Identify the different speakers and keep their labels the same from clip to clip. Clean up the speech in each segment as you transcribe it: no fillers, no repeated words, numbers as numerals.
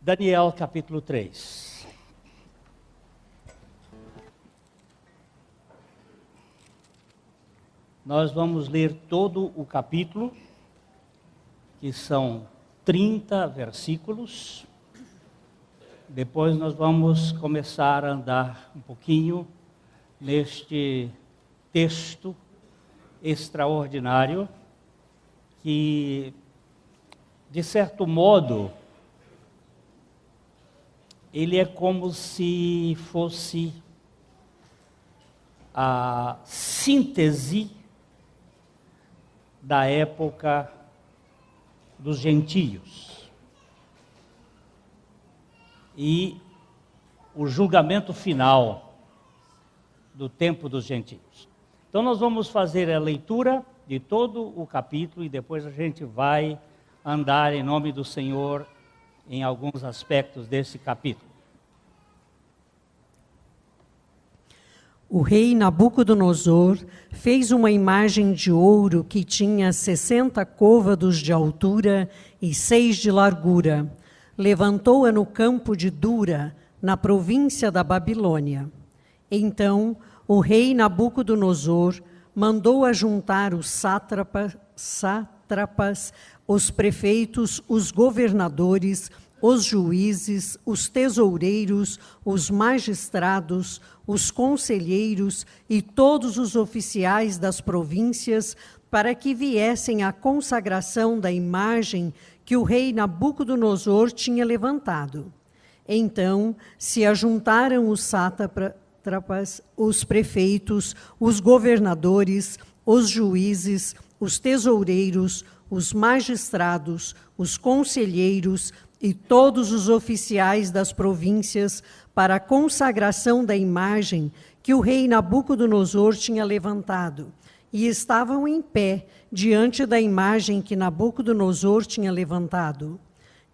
Speaker 1: Daniel capítulo 3. Nós vamos ler todo o capítulo, que são 30 versículos. Depois nós vamos começar a andar um pouquinho neste texto extraordinário, que, de certo modo, ele é como se fosse a síntese da época dos gentios e o julgamento final do tempo dos gentios. Então nós vamos fazer a leitura de todo o capítulo e depois a gente vai andar em nome do Senhor em alguns aspectos desse capítulo.
Speaker 2: O rei Nabucodonosor fez uma imagem de ouro que tinha 60 côvados de altura e 6 de largura. Levantou-a no campo de Dura, na província da Babilônia. Então, o rei Nabucodonosor mandou ajuntar os sátrapas, os prefeitos, os governadores, os juízes, os tesoureiros, os magistrados, os conselheiros e todos os oficiais das províncias, para que viessem à consagração da imagem que o rei Nabucodonosor tinha levantado. Então se ajuntaram os sátrapas, os prefeitos, os governadores, os juízes, os tesoureiros, os magistrados, os conselheiros e todos os oficiais das províncias para a consagração da imagem que o rei Nabucodonosor tinha levantado, e estavam em pé diante da imagem que Nabucodonosor tinha levantado.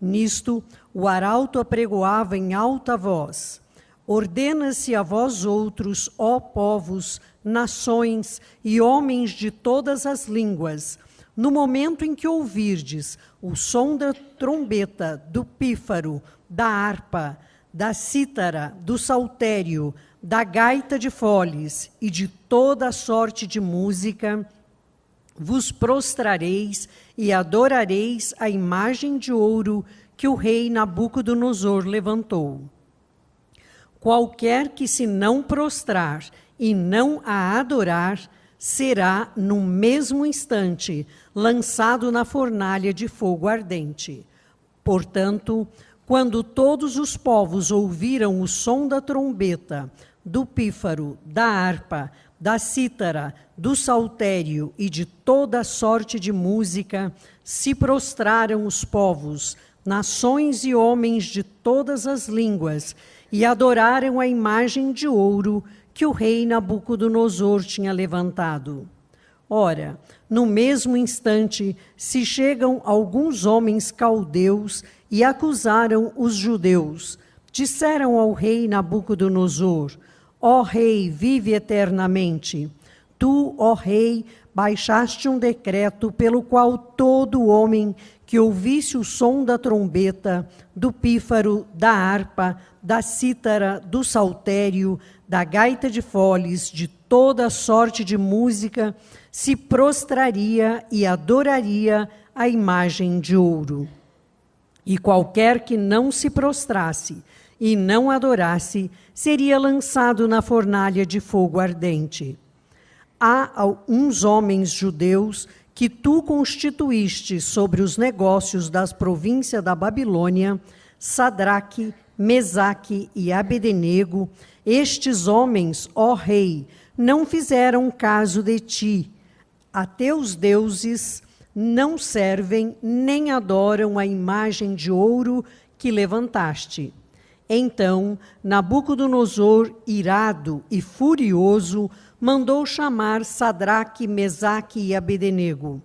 Speaker 2: Nisto, o arauto apregoava em alta voz: ordena-se a vós outros, ó povos, nações e homens de todas as línguas, no momento em que ouvirdes o som da trombeta, do pífaro, da harpa, da cítara, do saltério, da gaita de foles e de toda a sorte de música, vos prostrareis e adorareis a imagem de ouro que o rei Nabucodonosor levantou. Qualquer que se não prostrar e não a adorar, será, no mesmo instante, lançado na fornalha de fogo ardente. Portanto, quando todos os povos ouviram o som da trombeta, do pífaro, da harpa, da cítara, do saltério e de toda a sorte de música, se prostraram os povos, nações e homens de todas as línguas, e adoraram a imagem de ouro que o rei Nabucodonosor tinha levantado. Ora, no mesmo instante, se chegam alguns homens caldeus e acusaram os judeus. Disseram ao rei Nabucodonosor: ó rei, vive eternamente. Tu, ó rei, baixaste um decreto pelo qual todo homem que ouvisse o som da trombeta, do pífaro, da harpa, da cítara, do saltério, da gaita de foles, de toda sorte de música, se prostraria e adoraria a imagem de ouro. E qualquer que não se prostrasse e não adorasse, seria lançado na fornalha de fogo ardente. Há uns homens judeus que tu constituíste sobre os negócios das províncias da Babilônia, Sadraque, Mesaque e Abdenego. Estes homens, ó rei, não fizeram caso de ti. A teus deuses não servem nem adoram a imagem de ouro que levantaste. Então, Nabucodonosor, irado e furioso, mandou chamar Sadraque, Mesaque e Abdenego.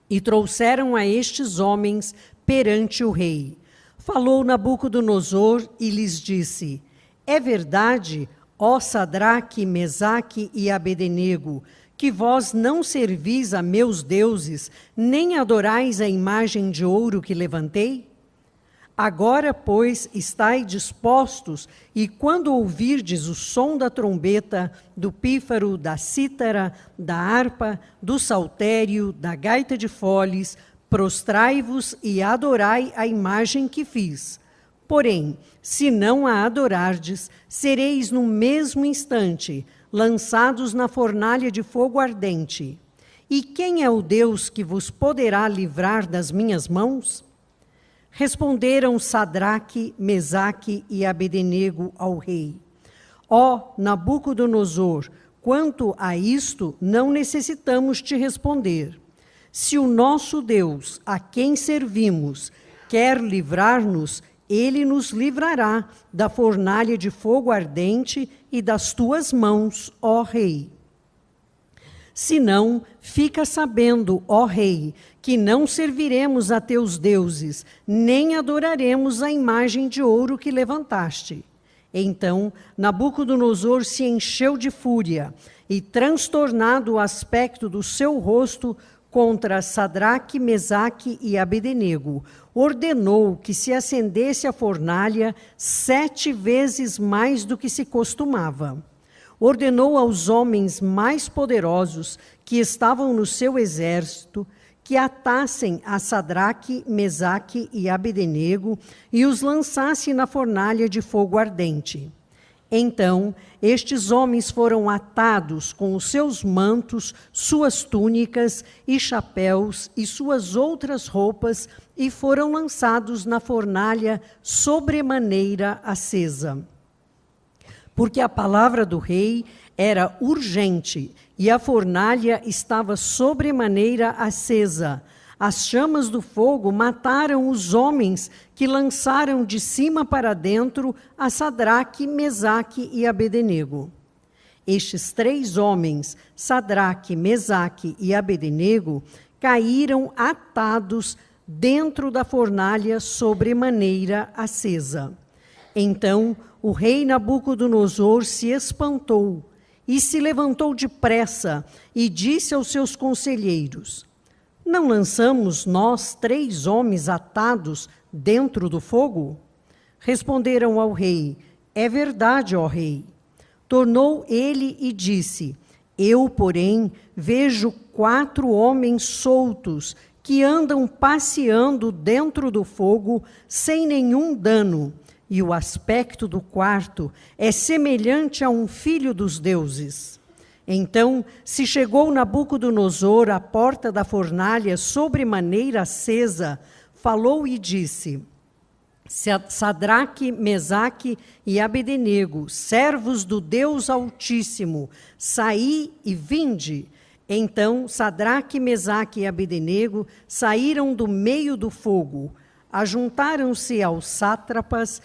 Speaker 2: E trouxeram a estes homens perante o rei. Falou Nabucodonosor e lhes disse: é verdade, ó Sadraque, Mesaque e Abdenego, que vós não servis a meus deuses, nem adorais a imagem de ouro que levantei? Agora, pois, estai dispostos, e quando ouvirdes o som da trombeta, do pífaro, da cítara, da harpa, do saltério, da gaita de foles, prostrai-vos e adorai a imagem que fiz. Porém, se não a adorardes, sereis no mesmo instante lançados na fornalha de fogo ardente. E quem é o Deus que vos poderá livrar das minhas mãos? Responderam Sadraque, Mesaque e Abdenego ao rei: ó Nabucodonosor, quanto a isto não necessitamos te responder. Se o nosso Deus, a quem servimos, quer livrar-nos, ele nos livrará da fornalha de fogo ardente e das tuas mãos, ó rei. Se não, fica sabendo, ó rei, que não serviremos a teus deuses, nem adoraremos a imagem de ouro que levantaste. Então Nabucodonosor se encheu de fúria, e transtornado o aspecto do seu rosto contra Sadraque, Mesaque e Abdenego, ordenou que se acendesse a fornalha 7 vezes mais do que se costumava. Ordenou aos homens mais poderosos que estavam no seu exército que atassem a Sadraque, Mesaque e Abdenego e os lançassem na fornalha de fogo ardente. Então, estes homens foram atados com os seus mantos, suas túnicas e chapéus e suas outras roupas e foram lançados na fornalha sobremaneira acesa. Porque a palavra do rei era urgente e a fornalha estava sobremaneira acesa. As chamas do fogo mataram os homens que lançaram de cima para dentro a Sadraque, Mesaque e Abdenego. Estes 3 homens, Sadraque, Mesaque e Abdenego, caíram atados dentro da fornalha sobremaneira acesa. Então o rei Nabucodonosor se espantou e se levantou depressa e disse aos seus conselheiros: não lançamos nós 3 homens atados dentro do fogo? Responderam ao rei: é verdade, ó rei. Tornou ele e disse: eu, porém, vejo 4 homens soltos que andam passeando dentro do fogo sem nenhum dano, e o aspecto do quarto é semelhante a um filho dos deuses. Então se chegou Nabucodonosor à porta da fornalha sobremaneira acesa, falou e disse: Sadraque, Mesaque e Abdenego, servos do Deus Altíssimo, saí e vinde. Então Sadraque, Mesaque e Abdenego saíram do meio do fogo. Ajuntaram-se aos sátrapas,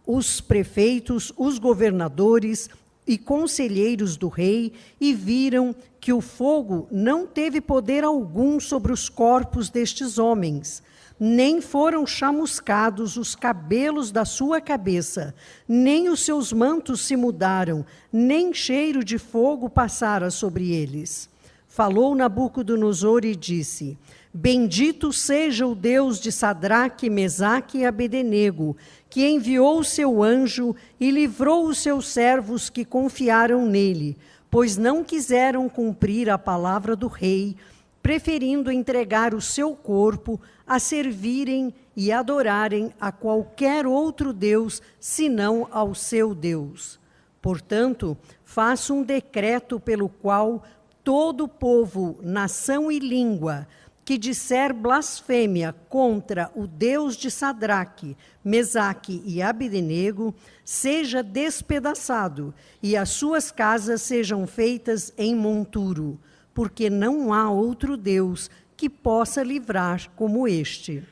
Speaker 2: os prefeitos, os governadores e conselheiros do rei e viram que o fogo não teve poder algum sobre os corpos destes homens, nem foram chamuscados os cabelos da sua cabeça, nem os seus mantos se mudaram, nem cheiro de fogo passara sobre eles. Falou Nabucodonosor e disse: bendito seja o Deus de Sadraque, Mesaque e Abdenego, que enviou o seu anjo e livrou os seus servos que confiaram nele, pois não quiseram cumprir a palavra do rei, preferindo entregar o seu corpo a servirem e adorarem a qualquer outro Deus, senão ao seu Deus. Portanto, faço um decreto pelo qual todo povo, nação e língua, que disser blasfêmia contra o Deus de Sadraque, Mesaque e Abdenego, seja despedaçado, e as suas casas sejam feitas em monturo, porque não há outro Deus que possa livrar como este.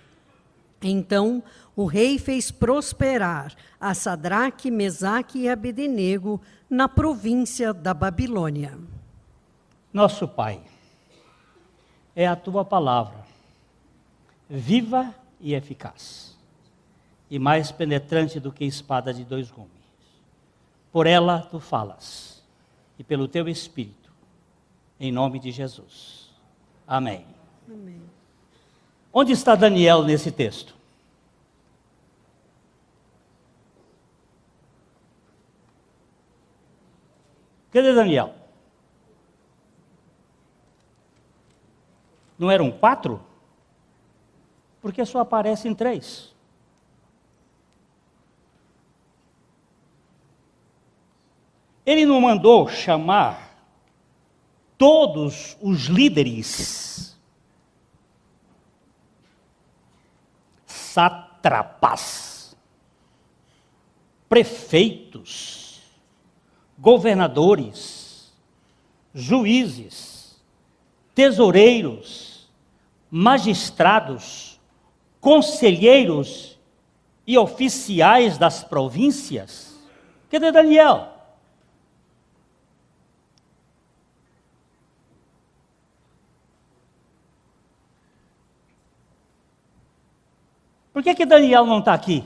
Speaker 2: Então o rei fez prosperar a Sadraque, Mesaque e Abdenego na província da Babilônia.
Speaker 1: Nosso Pai, é a tua palavra, viva e eficaz, e mais penetrante do que espada de dois gumes. Por ela tu falas, e pelo teu Espírito, em nome de Jesus. Amém.
Speaker 2: Amém.
Speaker 1: Onde está Daniel nesse texto? Cadê Daniel? Não eram 4? Porque só aparecem 3. Ele não mandou chamar todos os líderes, sátrapas, prefeitos, governadores, juízes, tesoureiros, magistrados, conselheiros e oficiais das províncias? Cadê Daniel? Por que Daniel não está aqui?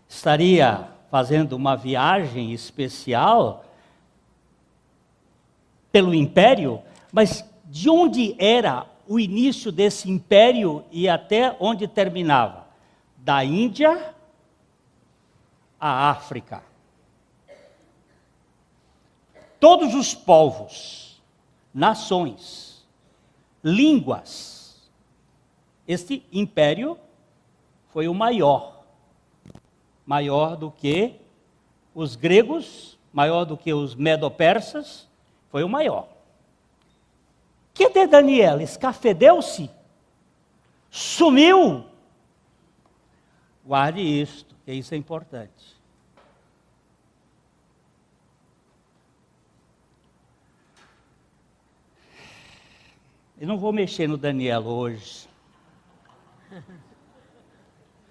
Speaker 1: Estaria fazendo uma viagem especial pelo império, mas de onde era o início desse império e até onde terminava? Da Índia à África. Todos os povos, nações, línguas, este império foi o maior do que os gregos, maior do que os medo-persas, foi o maior. Cadê Daniel? Escafedeu-se? Sumiu? Guarde isto, que isso é importante. Eu não vou mexer no Daniel hoje.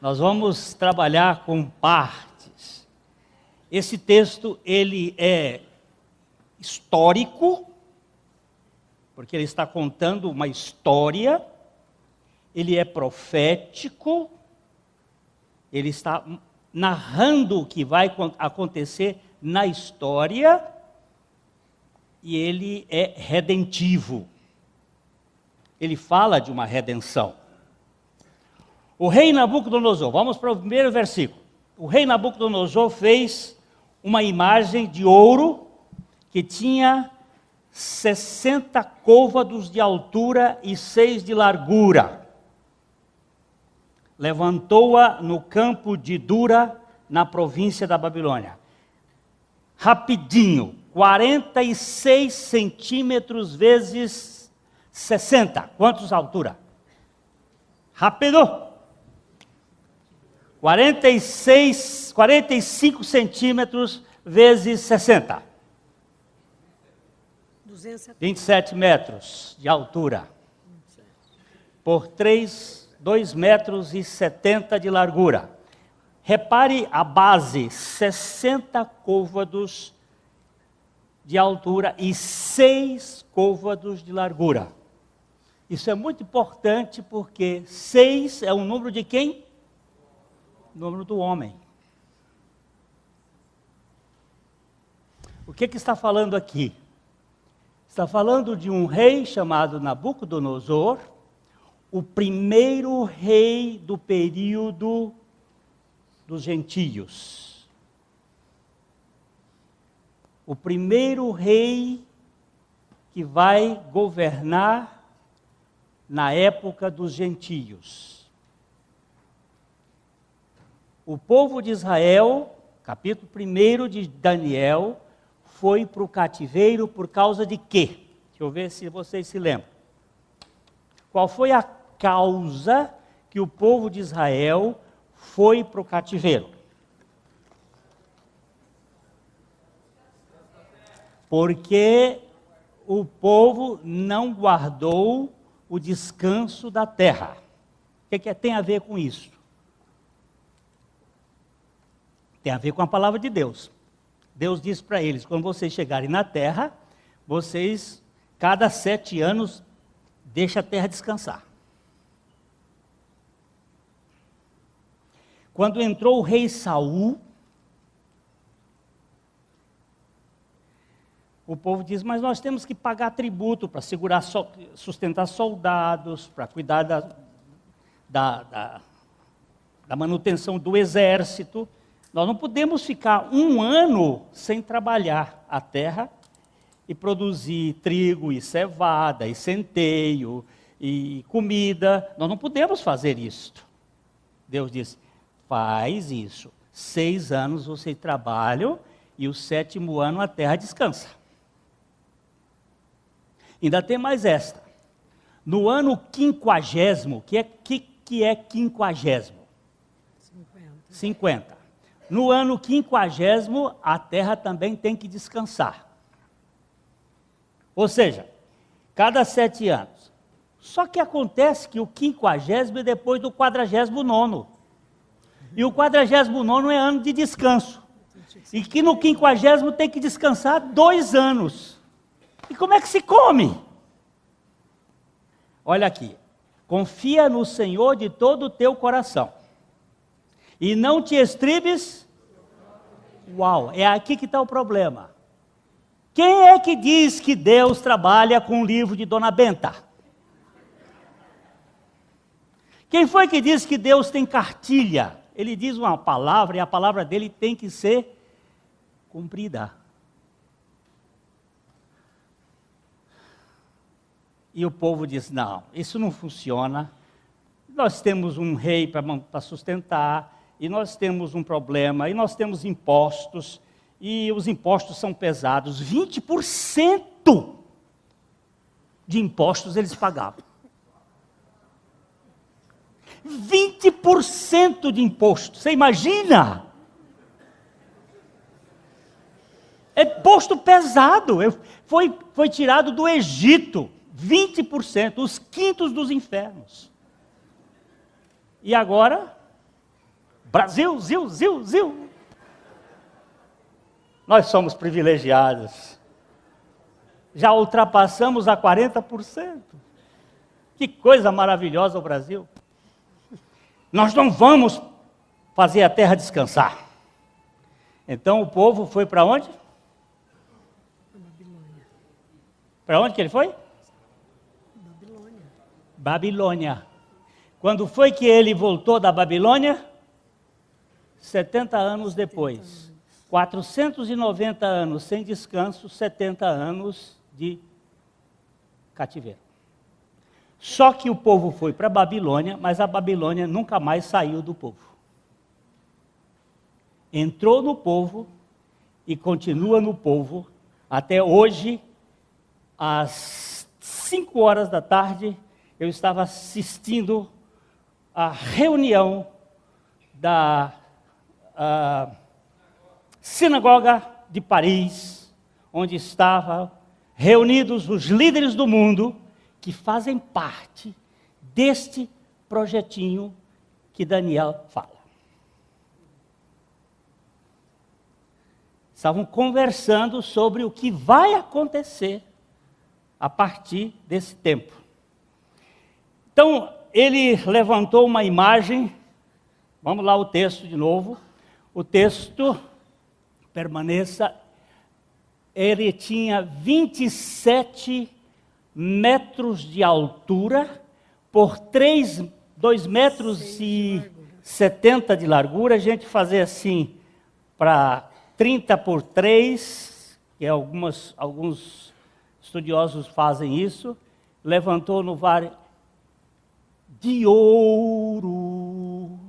Speaker 1: Nós vamos trabalhar com partes. Esse texto, ele é histórico, porque ele está contando uma história. Ele é profético, ele está narrando o que vai acontecer na história, e ele é redentivo. Ele fala de uma redenção. O rei Nabucodonosor, vamos para o primeiro versículo. O rei Nabucodonosor fez uma imagem de ouro que tinha 60 côvados de altura e 6 de largura. Levantou-a no campo de Dura, na província da Babilônia. Rapidinho, 46 centímetros vezes 60. Quantos altura? Rápido! 45 centímetros vezes 60. 27 metros de altura. Por 2 metros e 70 de largura. Repare a base, 60 côvados de altura e 6 côvados de largura. Isso é muito importante porque 6 é o número de quem? O número do homem. O que está falando aqui? Está falando de um rei chamado Nabucodonosor, o primeiro rei do período dos gentios. O primeiro rei que vai governar na época dos gentios. O povo de Israel, capítulo 1 de Daniel, foi para o cativeiro por causa de quê? Deixa eu ver se vocês se lembram. Qual foi a causa que o povo de Israel foi para o cativeiro? Porque o povo não guardou o descanso da terra. O que tem a ver com isso? Tem a ver com a palavra de Deus. Deus disse para eles, quando vocês chegarem na terra, vocês, cada 7 anos, deixa a terra descansar. Quando entrou o rei Saul, o povo diz, mas nós temos que pagar tributo para sustentar soldados, para cuidar da manutenção do exército. Nós não podemos ficar 1 ano sem trabalhar a terra e produzir trigo e cevada e centeio e comida. Nós não podemos fazer isto. Deus disse, faz isso. 6 anos vocês trabalham e o 7º ano a terra descansa. Ainda tem mais esta. No ano 50º, que é 50º? 50. No ano 50º, a terra também tem que descansar. Ou seja, cada 7 anos. Só que acontece que o 50º é depois do 49º. E o 49º é ano de descanso. E que no 50º tem que descansar 2 anos. E como é que se come? Olha aqui. Confia no Senhor de todo o teu coração. E não te estribes. Uau, é aqui que está o problema. Quem é que diz que Deus trabalha com o livro de Dona Benta? Quem foi que disse que Deus tem cartilha? Ele diz uma palavra e a palavra dele tem que ser cumprida. E o povo diz, não, isso não funciona. Nós temos um rei para sustentar, e nós temos um problema, e nós temos impostos, e os impostos são pesados. 20% de impostos eles pagavam. 20% de imposto, você imagina? É imposto pesado, foi tirado do Egito, 20%, os quintos dos infernos. E agora, Brasil, zil. Nós somos privilegiados. Já ultrapassamos a 40%. Que coisa maravilhosa o Brasil. Nós não vamos fazer a terra descansar. Então o povo foi para onde? Para onde que ele foi? Babilônia. Quando foi que ele voltou da Babilônia? 70 anos depois. 490 anos sem descanso, 70 anos de cativeiro. Só que o povo foi para a Babilônia, mas a Babilônia nunca mais saiu do povo. Entrou no povo e continua no povo até hoje, às 5 horas da tarde, eu estava assistindo a reunião da sinagoga de Paris, onde estavam reunidos os líderes do mundo que fazem parte deste projetinho que Daniel fala. Estavam conversando sobre o que vai acontecer a partir desse tempo. Então, ele levantou uma imagem, vamos lá o texto de novo, o texto permaneça, ele tinha 27 metros de altura, por 2 metros e 70 de largura, a gente fazer assim, para 30 por 3, que alguns estudiosos fazem isso, levantou no vale de ouro.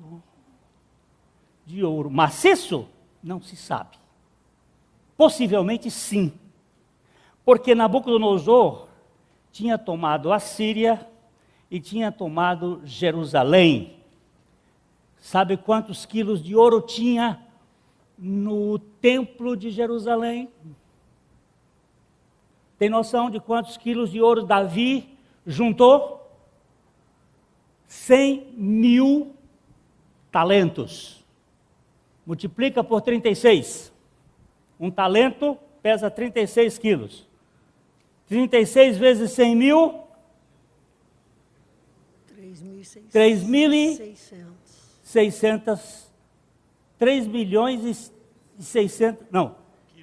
Speaker 1: De ouro. Maciço? Não se sabe. Possivelmente sim. Porque Nabucodonosor tinha tomado a Síria e tinha tomado Jerusalém. Sabe quantos quilos de ouro tinha no templo de Jerusalém? Tem noção de quantos quilos de ouro Davi juntou? 100.000 talentos. Multiplica por 36. Um talento pesa 36 quilos. 36 vezes 100.000? 3.600.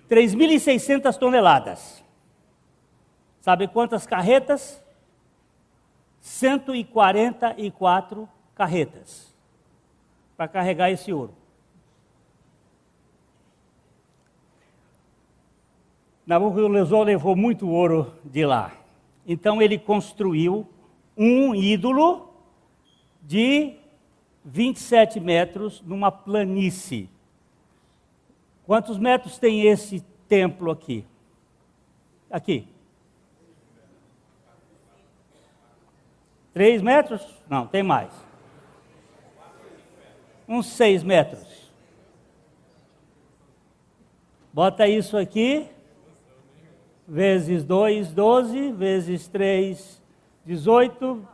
Speaker 1: 3.600 toneladas. Sabe quantas carretas? 144 carretas para carregar esse ouro. Nabucodonosor levou muito ouro de lá. Então ele construiu um ídolo de 27 metros numa planície. Quantos metros tem esse templo aqui? Aqui. 3 metros? Não, tem mais. Uns 6 metros. Bota isso aqui. Vezes 2, 12. Vezes 3, 18.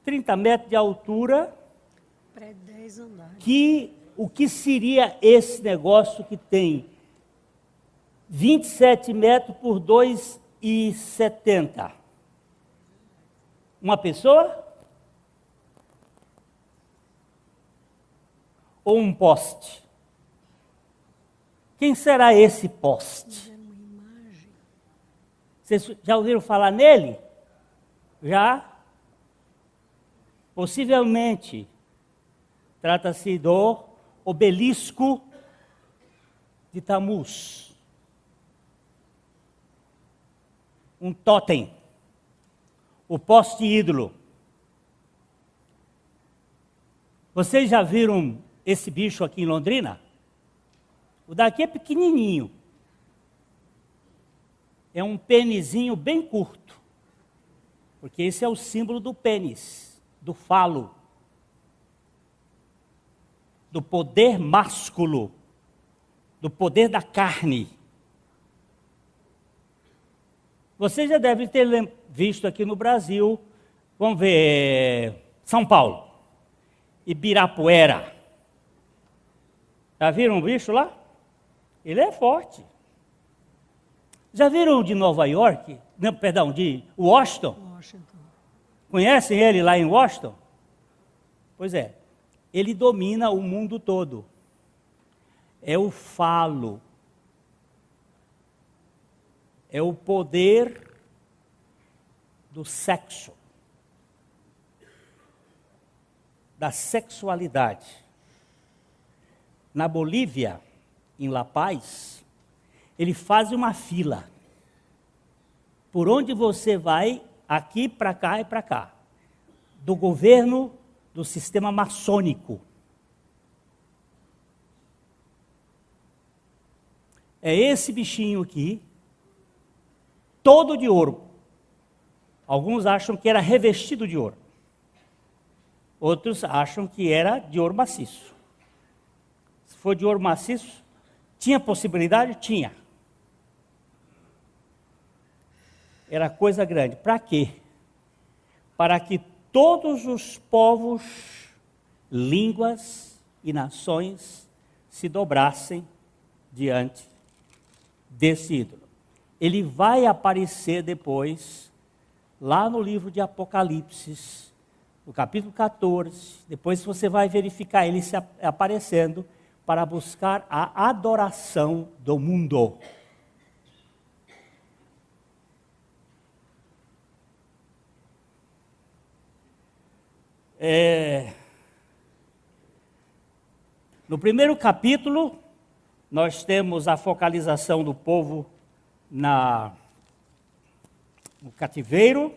Speaker 1: 30 metros de altura.
Speaker 2: Para 10 andares.
Speaker 1: O que seria esse negócio que tem 27 metros por 2,70? Uma pessoa? Ou um poste? Quem será esse poste? Vocês já ouviram falar nele? Já? Possivelmente. Trata-se do obelisco de Tamuz. Um totem. O poste ídolo. Vocês já viram esse bicho aqui em Londrina? O daqui é pequenininho. É um pênisinho bem curto. Porque esse é o símbolo do pênis, do falo. Do poder másculo. Do poder da carne. Você já deve ter visto aqui no Brasil, vamos ver, São Paulo, Ibirapuera. Já viram um bicho lá? Ele é forte. Já viram o de Nova York? Não, perdão, de Washington? Conhecem ele lá em Washington? Pois é, ele domina o mundo todo. É o falo. É o poder do sexo, da sexualidade. Na Bolívia, em La Paz, ele faz uma fila. Por onde você vai, aqui para cá e para cá. Do governo, do sistema maçônico. É esse bichinho aqui, todo de ouro. Alguns acham que era revestido de ouro. Outros acham que era de ouro maciço. Se for de ouro maciço, tinha possibilidade? Tinha. Era coisa grande. Para quê? Para que todos os povos, línguas e nações se dobrassem diante desse ídolo. Ele vai aparecer depois, lá no livro de Apocalipse, no capítulo 14. Depois você vai verificar ele se aparecendo para buscar a adoração do mundo. No primeiro capítulo, nós temos a focalização do povo no cativeiro,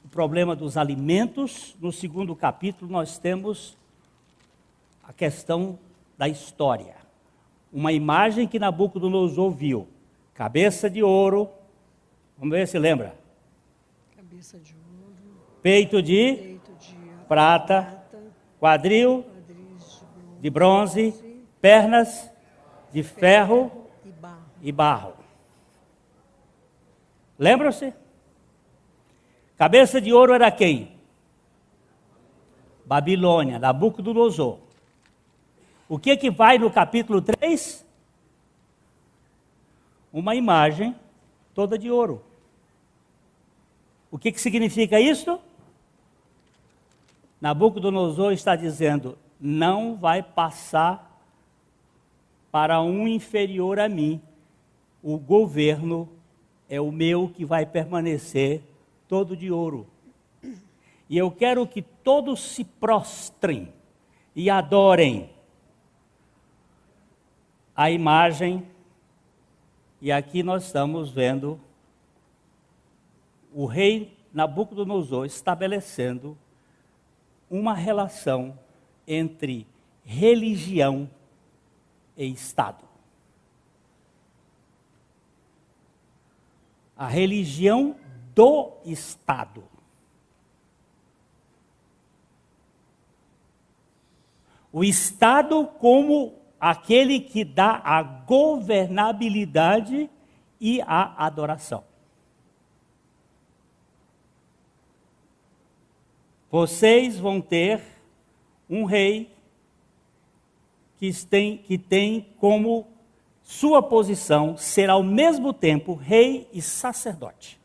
Speaker 1: o problema dos alimentos. No segundo capítulo nós temos a questão da história. Uma imagem que Nabucodonosor viu. Cabeça de ouro, vamos ver se lembra.
Speaker 2: Cabeça de ouro.
Speaker 1: Peito de prata, quadril de bronze, pernas de ferro e barro. Lembram-se? Cabeça de ouro era quem? Babilônia, Nabucodonosor. O que vai no capítulo 3? Uma imagem toda de ouro. O que significa isso? Nabucodonosor está dizendo: não vai passar para um inferior a mim. O governo é o meu, que vai permanecer todo de ouro. E eu quero que todos se prostrem e adorem a imagem. E aqui nós estamos vendo o rei Nabucodonosor estabelecendo uma relação entre religião e Estado. A religião do Estado. O Estado como aquele que dá a governabilidade e a adoração. Vocês vão ter um rei que tem como sua posição ser ao mesmo tempo rei e sacerdote.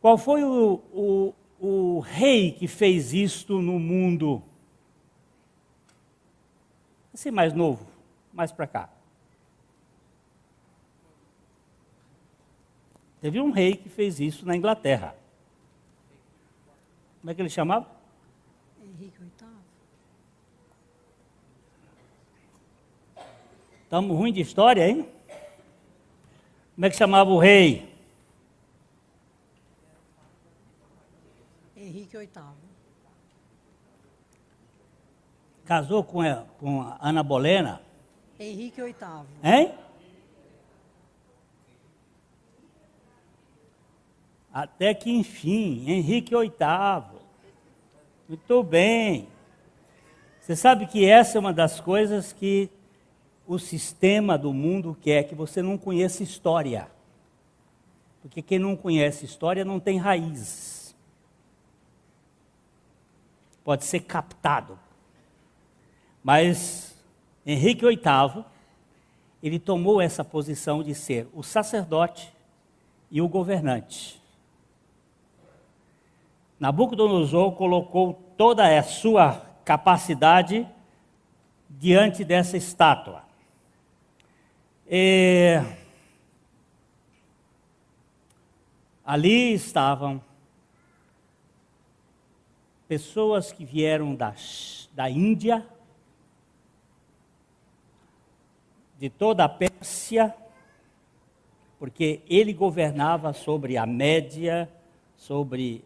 Speaker 1: Qual foi o rei que fez isto no mundo? Esse mais novo, mais para cá. Teve um rei que fez isso na Inglaterra. Como é que ele chamava?
Speaker 2: Henrique VIII.
Speaker 1: Estamos ruim de história, hein? Como é que chamava o rei?
Speaker 2: Henrique VIII.
Speaker 1: Casou com a Ana Bolena?
Speaker 2: Henrique VIII.
Speaker 1: Hein? Até que enfim, Henrique VIII. Muito bem. Você sabe que essa é uma das coisas que o sistema do mundo quer, que você não conheça história. Porque quem não conhece história não tem raiz. Pode ser captado. Mas Henrique VIII, ele tomou essa posição de ser o sacerdote e o governante. Nabucodonosor colocou toda a sua capacidade diante dessa estátua. Ali estavam pessoas que vieram da Índia, de toda a Pérsia, porque ele governava sobre a Média, sobre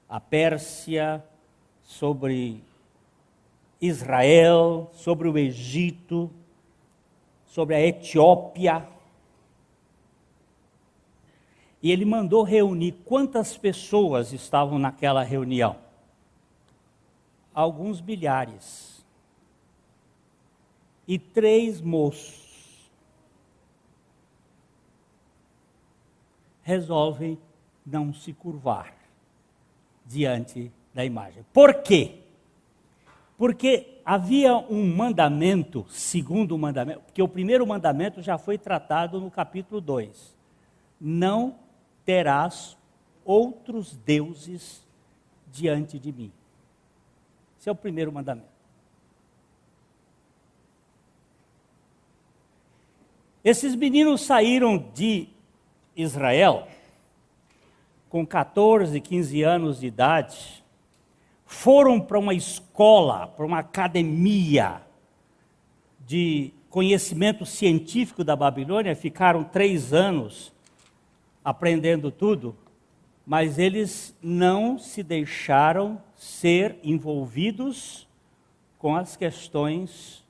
Speaker 1: a Pérsia, sobre Israel, sobre o Egito, sobre a Etiópia. E ele mandou reunir quantas pessoas estavam naquela reunião? Alguns milhares. E 3 moços resolvem não se curvar diante da imagem. Por quê? Porque havia um mandamento, segundo mandamento, porque o primeiro mandamento já foi tratado no capítulo 2. Não terás outros deuses diante de mim. Esse é o primeiro mandamento. Esses meninos saíram de Israel com 14, 15 anos de idade, foram para uma escola, para uma academia conhecimento científico da Babilônia, ficaram 3 anos aprendendo tudo, mas eles não se deixaram ser envolvidos com as questões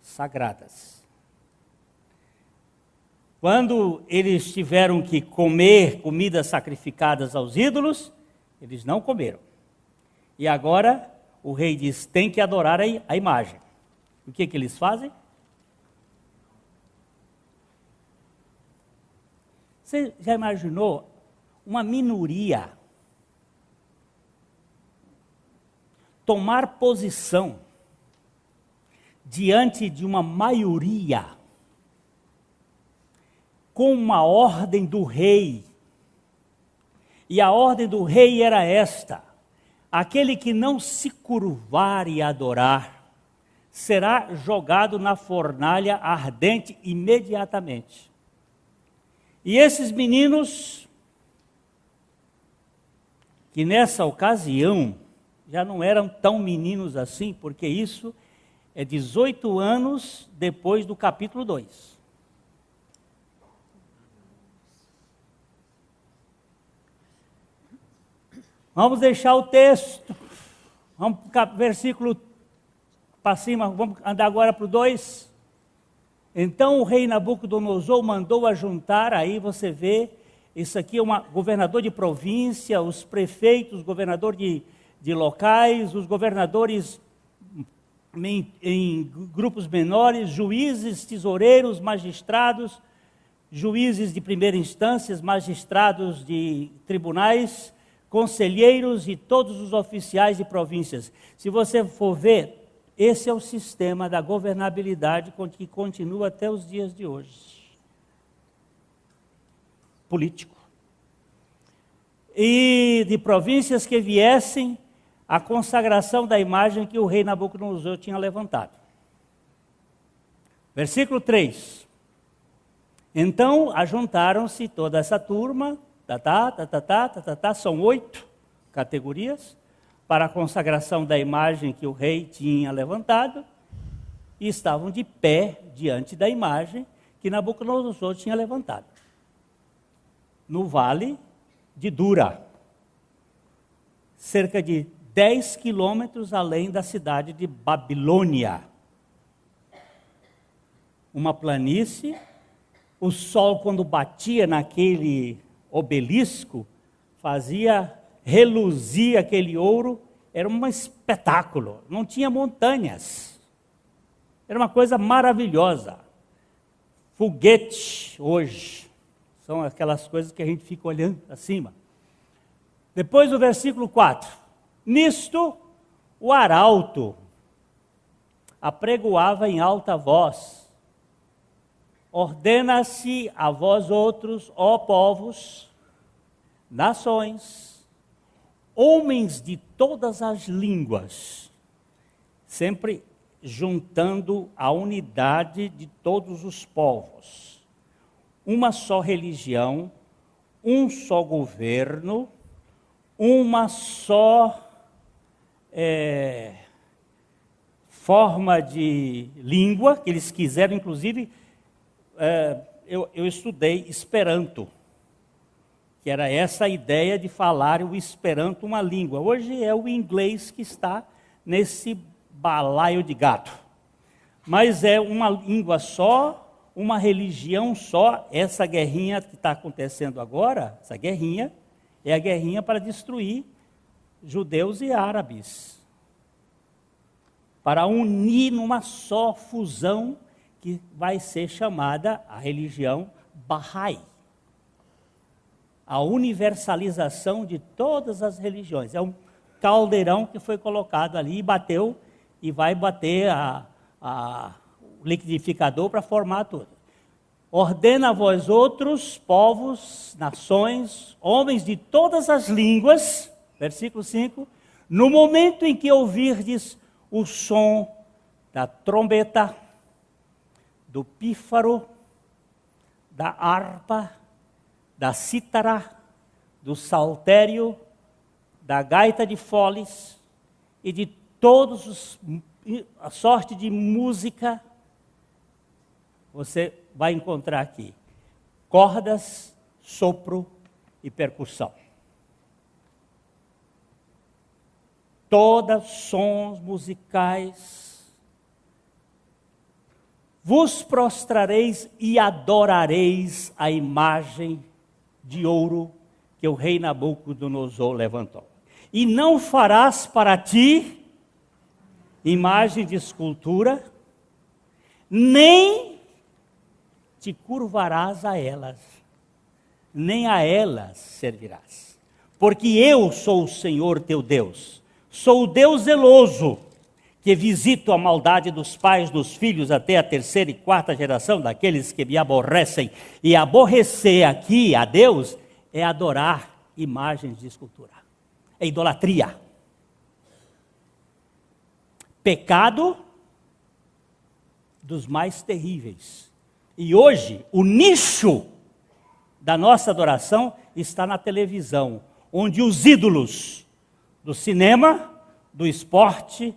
Speaker 1: sagradas. Quando eles tiveram que comer comidas sacrificadas aos ídolos, eles não comeram. E agora o rei diz, tem que adorar a imagem. O que eles fazem? Você já imaginou uma minoria tomar posição diante de uma maioria com uma ordem do rei? E a ordem do rei era esta: aquele que não se curvar e adorar será jogado na fornalha ardente imediatamente. E esses meninos, que nessa ocasião já não eram tão meninos assim, porque isso é 18 anos depois do capítulo 2. Vamos deixar o texto, vamos para o versículo para cima, vamos andar agora para o 2. Então o rei Nabucodonosor mandou ajuntar, aí você vê, isso aqui é um governador de província, os prefeitos, governador de locais, os governadores em grupos menores, juízes, tesoureiros, magistrados, juízes de primeira instância, magistrados de tribunais, conselheiros e todos os oficiais de províncias. Se você for ver, esse é o sistema da governabilidade que continua até os dias de hoje. Político. E de províncias que viessem a consagração da imagem que o rei Nabucodonosor tinha levantado. Versículo 3. Então ajuntaram-se toda essa turma, são 8 categorias, para a consagração da imagem que o rei tinha levantado, e estavam de pé diante da imagem que Nabucodonosor tinha levantado, no vale de Dura, cerca de 10 quilômetros além da cidade de Babilônia. Uma planície, o sol quando batia naquele obelisco, reluzia aquele ouro, era um espetáculo, não tinha montanhas, era uma coisa maravilhosa. Foguete hoje, são aquelas coisas que a gente fica olhando acima. Depois do versículo 4, nisto o arauto apregoava em alta voz, ordena-se a vós outros, ó povos, nações, homens de todas as línguas, sempre juntando a unidade de todos os povos, uma só religião, um só governo, uma só forma de língua, que eles quiseram, inclusive, eu estudei Esperanto, que era essa ideia de falar o Esperanto uma língua. Hoje é o inglês que está nesse balaio de gato. Mas é uma língua só, uma religião só. Essa guerrinha que está acontecendo agora, essa guerrinha, é a guerrinha para destruir judeus e árabes. Para unir numa só fusão que vai ser chamada a religião Bahá'í. A universalização de todas as religiões. É um caldeirão que foi colocado ali e bateu, e vai bater o liquidificador para formar tudo. Ordena a vós outros, povos, nações, homens de todas as línguas, versículo 5, no momento em que ouvirdes o som da trombeta, do pífaro, da harpa, da cítara, do saltério, da gaita de foles e de todos a sorte de música, você vai encontrar aqui cordas, sopro e percussão. Todos sons musicais. Vos prostrareis e adorareis a imagem de ouro que o rei Nabucodonosor levantou. E não farás para ti imagem de escultura, nem te curvarás a elas, nem a elas servirás. Porque eu sou o Senhor teu Deus, sou o Deus zeloso, que visito a maldade dos pais dos filhos até a 3ª e 4ª geração daqueles que me aborrecem. E aborrecer aqui a Deus é adorar imagens de escultura. É idolatria. Pecado dos mais terríveis. E hoje, o nicho da nossa adoração está na televisão, onde os ídolos do cinema, do esporte,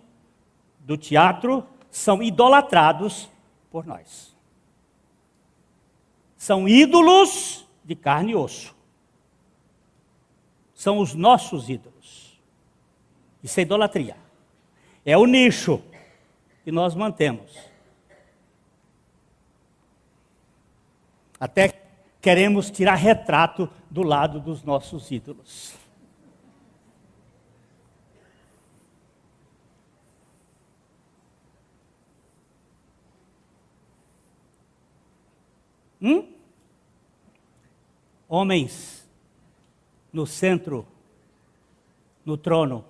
Speaker 1: do teatro, são idolatrados por nós. São ídolos de carne e osso. São os nossos ídolos. Isso é idolatria. É o nicho que nós mantemos. Até queremos tirar retrato do lado dos nossos ídolos. Homens no centro, no trono,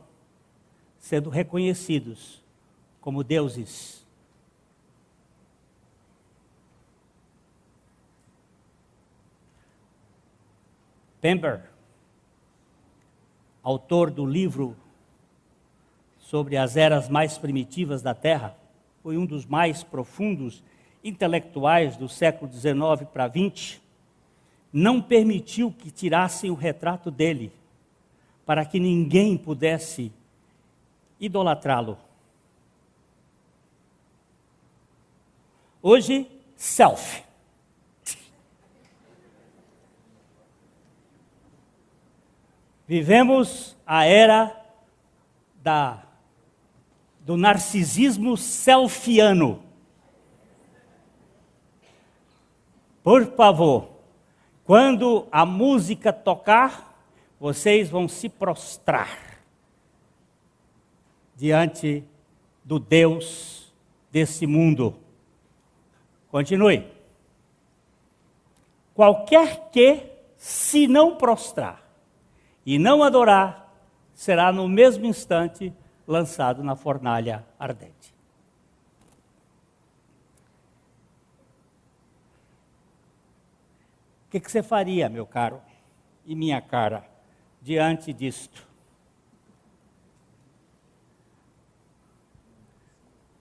Speaker 1: sendo reconhecidos como deuses. Pember, autor do livro sobre as eras mais primitivas da Terra, foi um dos mais profundos intelectuais do século XIX para XX, não permitiu que tirassem o retrato dele, para que ninguém pudesse idolatrá-lo. Hoje, selfie. Vivemos a era do narcisismo selfiano. Por favor, quando a música tocar, vocês vão se prostrar diante do Deus desse mundo. Continue. Qualquer que se não prostrar e não adorar, será no mesmo instante lançado na fornalha ardente. O que você faria, meu caro e minha cara, diante disto?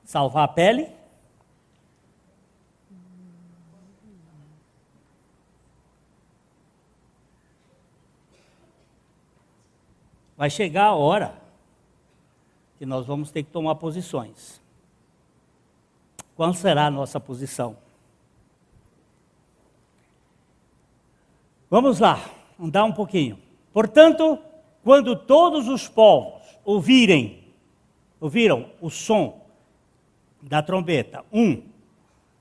Speaker 1: Salvar a pele? Vai chegar a hora que nós vamos ter que tomar posições. Qual será a nossa posição? Vamos lá, andar um pouquinho. Portanto, quando todos os povos ouviram o som da trombeta, 1,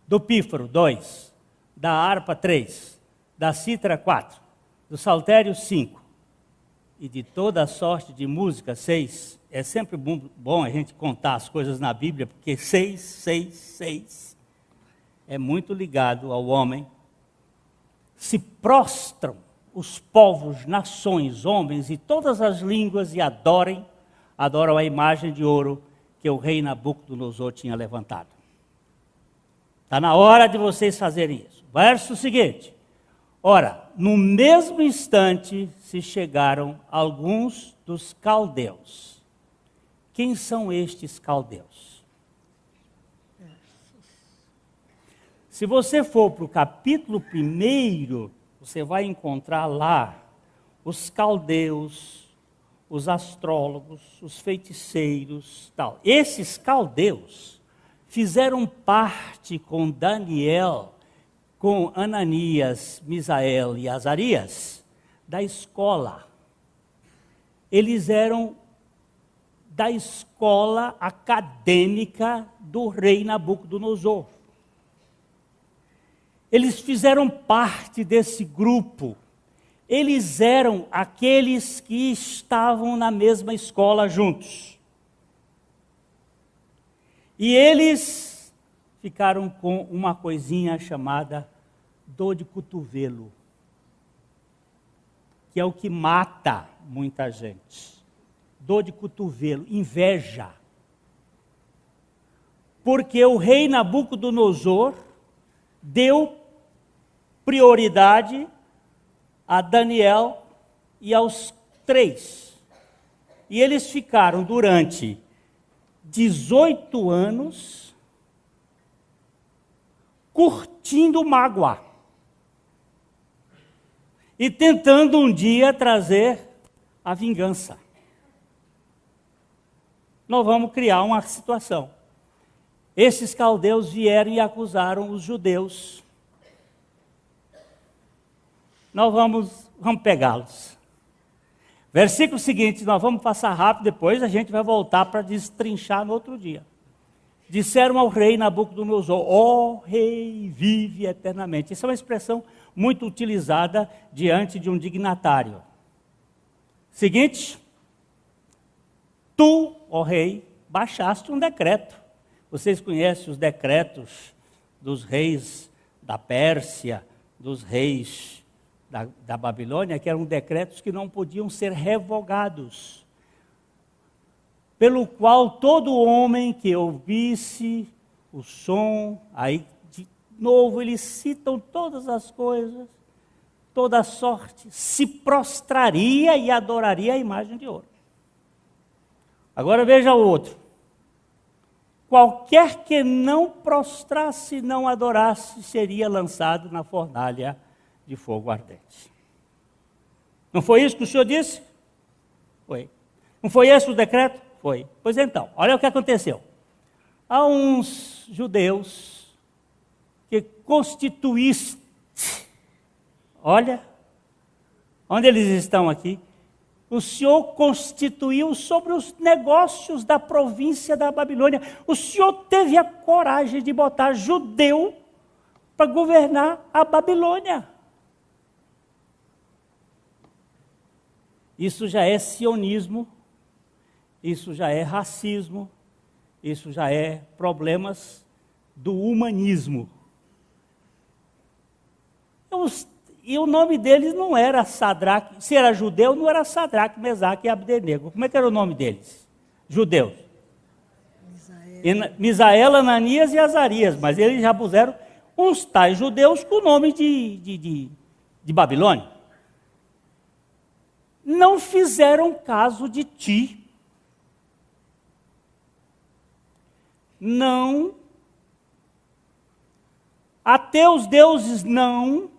Speaker 1: do pífaro, 2, da harpa, 3, da cítara, 4, do saltério, 5, e de toda a sorte de música, 6, é sempre bom a gente contar as coisas na Bíblia, porque 6, 6, 6 é muito ligado ao homem. Se prostram os povos, nações, homens e todas as línguas e adoram a imagem de ouro que o rei Nabucodonosor tinha levantado. Está na hora de vocês fazerem isso. Verso seguinte. Ora, no mesmo instante se chegaram alguns dos caldeus. Quem são estes caldeus? Se você for para o capítulo 1, você vai encontrar lá os caldeus, os astrólogos, os feiticeiros, tal. Esses caldeus fizeram parte com Daniel com Ananias, Misael e Azarias da escola. Eles eram da escola acadêmica do rei Nabucodonosor. Eles fizeram parte desse grupo. Eles eram aqueles que estavam na mesma escola juntos. E eles ficaram com uma coisinha chamada dor de cotovelo, que é o que mata muita gente. Dor de cotovelo, inveja. Porque o rei Nabucodonosor deu prioridade a Daniel e aos 3. E eles ficaram durante 18 anos curtindo mágoa e tentando um dia trazer a vingança. Nós vamos criar uma situação. Esses caldeus vieram e acusaram os judeus. Nós vamos pegá-los. Versículo seguinte, nós vamos passar rápido, depois a gente vai voltar para destrinchar no outro dia. Disseram ao rei Nabucodonosor: ó rei, vive eternamente. Essa é uma expressão muito utilizada diante de um dignatário. Seguinte, tu, ó rei, baixaste um decreto. Vocês conhecem os decretos dos reis da Pérsia, dos reis da Babilônia, que eram decretos que não podiam ser revogados, pelo qual todo homem que ouvisse o som, aí de novo eles citam todas as coisas, toda sorte, se prostraria e adoraria a imagem de ouro. Agora veja o outro. Qualquer que não prostrasse, não adorasse, seria lançado na fornalha de fogo ardente. Não foi isso que o Senhor disse? Foi. Não foi esse o decreto? Foi. Pois então, olha o que aconteceu. Há uns judeus que constituíste, olha, onde eles estão aqui, o Senhor constituiu sobre os negócios da província da Babilônia. O Senhor teve a coragem de botar judeu para governar a Babilônia. Isso já é sionismo, isso já é racismo, isso já é problemas do humanismo. E o nome deles não era Sadraque, se era judeu, não era Sadraque, Mesaque e Abdenego. Como é que era o nome deles? Judeus. Misael, Ananias e Azarias, mas eles já puseram uns tais judeus com o nome de Babilônia. Não fizeram caso de ti. Não. A teus deuses não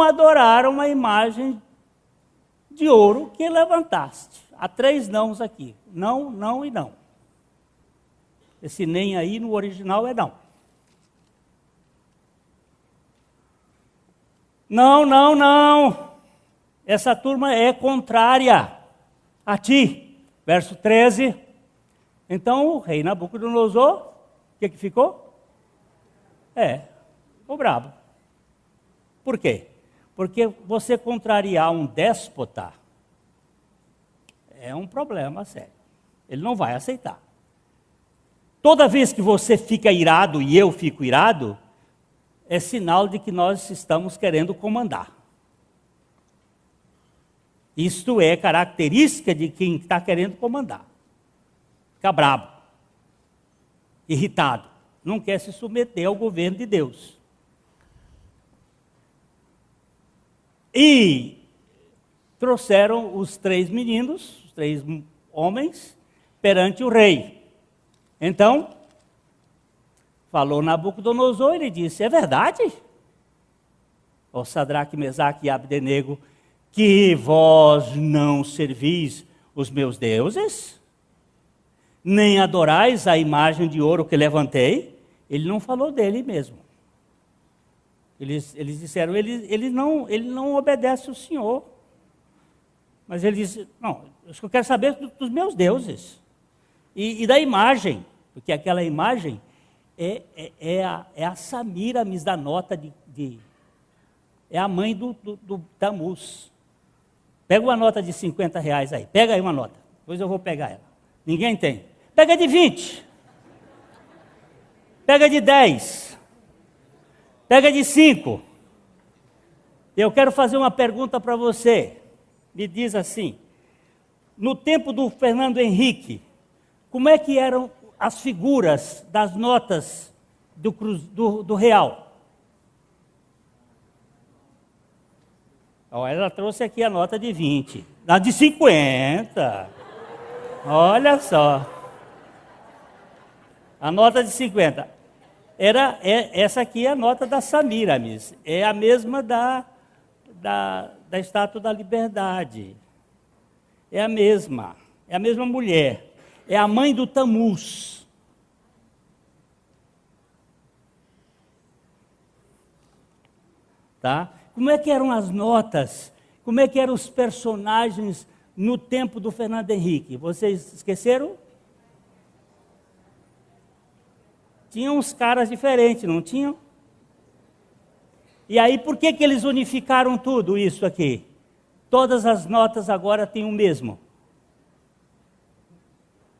Speaker 1: adoraram a imagem de ouro que levantaste. Há 3 nãos aqui. Não, não e não. Esse nem aí no original é não. Não, não, não. Essa turma é contrária a ti. Verso 13. Então o rei Nabucodonosor, o que ficou? Ficou bravo. Por quê? Porque você contrariar um déspota é um problema sério. Ele não vai aceitar. Toda vez que você fica irado e eu fico irado, é sinal de que nós estamos querendo comandar. Isto é característica de quem está querendo comandar. Fica bravo, irritado, não quer se submeter ao governo de Deus. E trouxeram os 3 meninos, os 3 homens, perante o rei. Então, falou Nabucodonosor, ele disse: é verdade, ó Sadraque, Mesaque e Abdenego, que vós não servis os meus deuses, nem adorais a imagem de ouro que levantei? Ele não falou dele mesmo. Eles disseram, ele não obedece o Senhor. Mas ele disse, não, eu quero saber dos meus deuses. E da imagem, porque aquela imagem é a Samiramis da nota é a mãe do Tamuz. Pega uma nota de 50 reais aí, pega aí uma nota, depois eu vou pegar ela. Ninguém tem. Pega de 20. Pega de 10. Pega de 5. Eu quero fazer uma pergunta para você. Me diz assim, no tempo do Fernando Henrique, como é que eram as figuras das notas do real? Ela trouxe aqui a nota de 20, a de 50. Olha só. A nota de 50. Essa aqui é a nota da Samiramis. É a mesma da Estátua da Liberdade. É a mesma mulher. É a mãe do Tamuz. Tá? Como é que eram as notas? Como é que eram os personagens no tempo do Fernando Henrique? Vocês esqueceram? Tinham uns caras diferentes, não tinham? E aí, por que eles unificaram tudo isso aqui? Todas as notas agora têm o mesmo.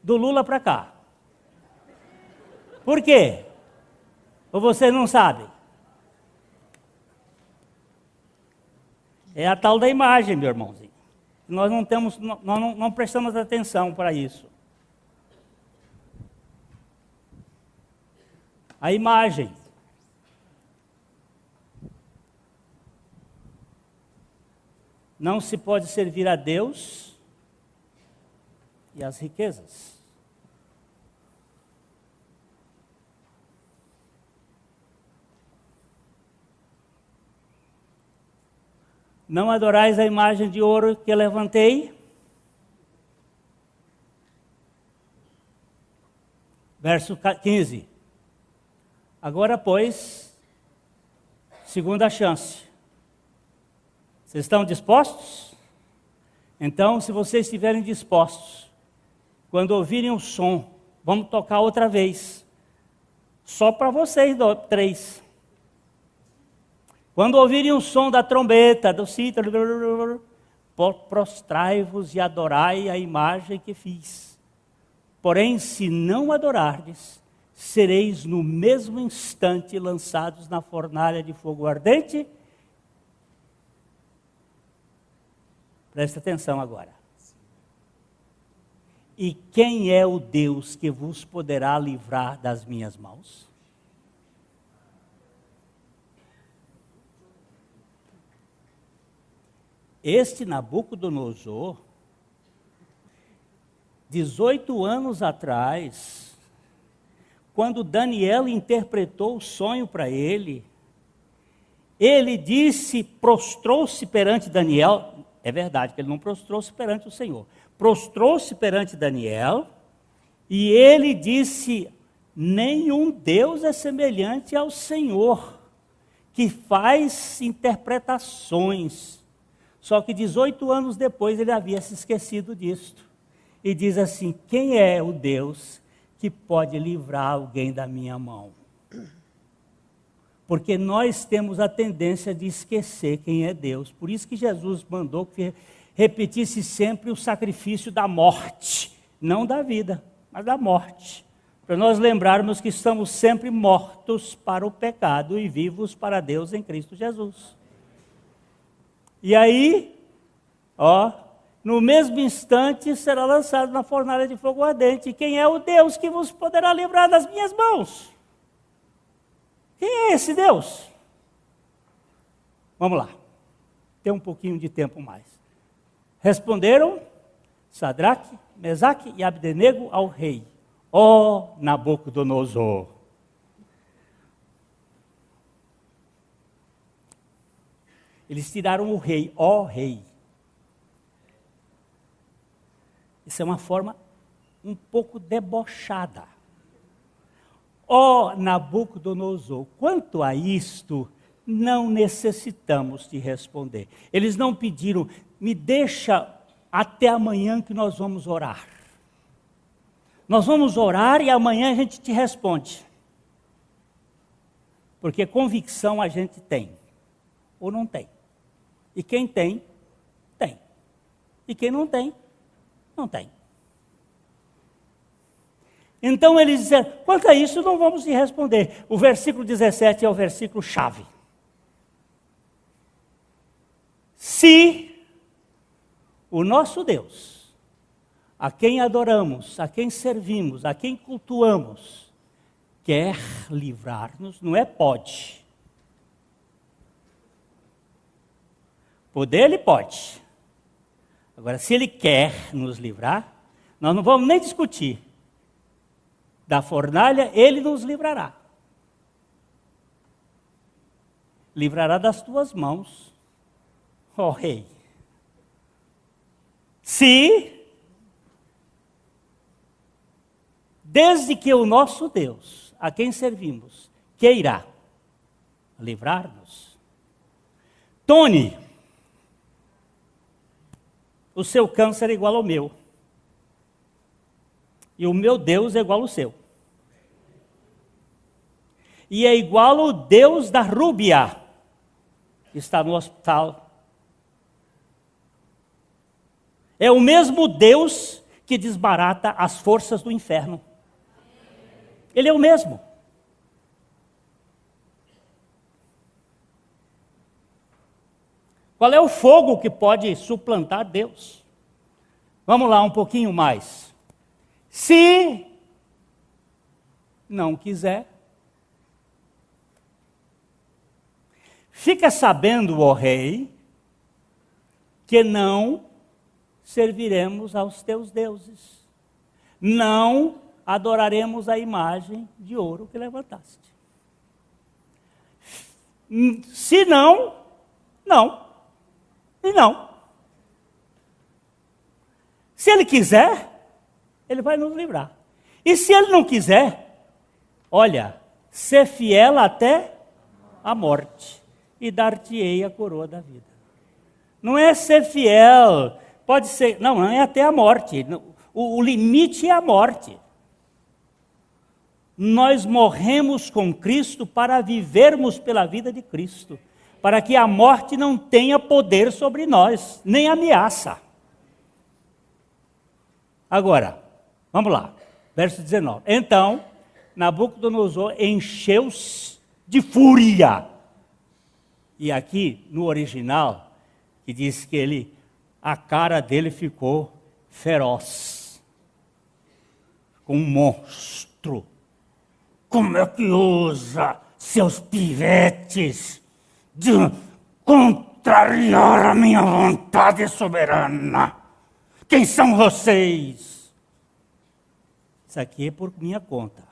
Speaker 1: Do Lula para cá. Por quê? Ou vocês não sabem? É a tal da imagem, meu irmãozinho. Nós não prestamos atenção para isso. A imagem. Não se pode servir a Deus e as riquezas. Não adorais a imagem de ouro que eu levantei. Verso 15. Agora, pois, segunda chance. Vocês estão dispostos? Então, se vocês estiverem dispostos, quando ouvirem o som, vamos tocar outra vez. Só para vocês, 3. Quando ouvirem o som da trombeta, do cítaro, prostrai-vos e adorai a imagem que fiz. Porém, se não adorardes, sereis no mesmo instante lançados na fornalha de fogo ardente. Presta atenção agora. E quem é o Deus que vos poderá livrar das minhas mãos? Este Nabucodonosor, 18 anos atrás, quando Daniel interpretou o sonho para ele disse, prostrou-se perante Daniel. É verdade que ele não prostrou-se perante o Senhor. Prostrou-se perante Daniel e ele disse, nenhum Deus é semelhante ao Senhor, que faz interpretações. Só que 18 anos depois ele havia se esquecido disto. E diz assim, quem é o Deus que pode livrar alguém da minha mão? Porque nós temos a tendência de esquecer quem é Deus. Por isso que Jesus mandou que repetisse sempre o sacrifício da morte. Não da vida, mas da morte. Para nós lembrarmos que estamos sempre mortos para o pecado e vivos para Deus em Cristo Jesus. E aí, no mesmo instante será lançado na fornalha de fogo ardente. E quem é o Deus que vos poderá livrar das minhas mãos? Quem é esse Deus? Vamos lá. Tem um pouquinho de tempo mais. Responderam Sadraque, Mesaque e Abdenego ao rei. Ó Nabucodonosor. Eles tiraram o rei, ó rei. Isso é uma forma um pouco debochada. Ó Nabucodonosor, quanto a isto, não necessitamos te responder. Eles não pediram, me deixa até amanhã que nós vamos orar. Nós vamos orar e amanhã a gente te responde. Porque convicção a gente tem, ou não tem. E quem tem, tem. E quem não tem, não tem. Então eles disseram, quanto a isso não vamos te responder. O versículo 17 é o versículo chave. Se o nosso Deus, a quem adoramos, a quem servimos, a quem cultuamos, quer livrar-nos, não é pode. Poder ele pode. Agora, se ele quer nos livrar, nós não vamos nem discutir. Da fornalha, ele nos livrará. Livrará das tuas mãos, ó rei. Se, desde que o nosso Deus, a quem servimos, queira livrar-nos. Tony, o seu câncer é igual ao meu. E o meu Deus é igual ao seu. E é igual ao Deus da Rúbia, que está no hospital. É o mesmo Deus que desbarata as forças do inferno. Ele é o mesmo. Qual é o fogo que pode suplantar Deus? Vamos lá um pouquinho mais. Se não quiser, fica sabendo, ó rei, que não serviremos aos teus deuses. Não adoraremos a imagem de ouro que levantaste. Se não, não. E não. Se ele quiser, ele vai nos livrar. E se ele não quiser, olha, ser fiel até a morte e dar-te-ei a coroa da vida. Não é ser fiel, pode ser, não é até a morte. O limite é a morte. Nós morremos com Cristo para vivermos pela vida de Cristo, para que a morte não tenha poder sobre nós, nem ameaça. Agora, vamos lá, verso 19. Então, Nabucodonosor encheu-se de fúria. E aqui, no original, que diz que a cara dele ficou feroz. Com um monstro. Como é que ousa, seus pivetes, de contrariar a minha vontade soberana? Quem são vocês? Isso aqui é por minha conta.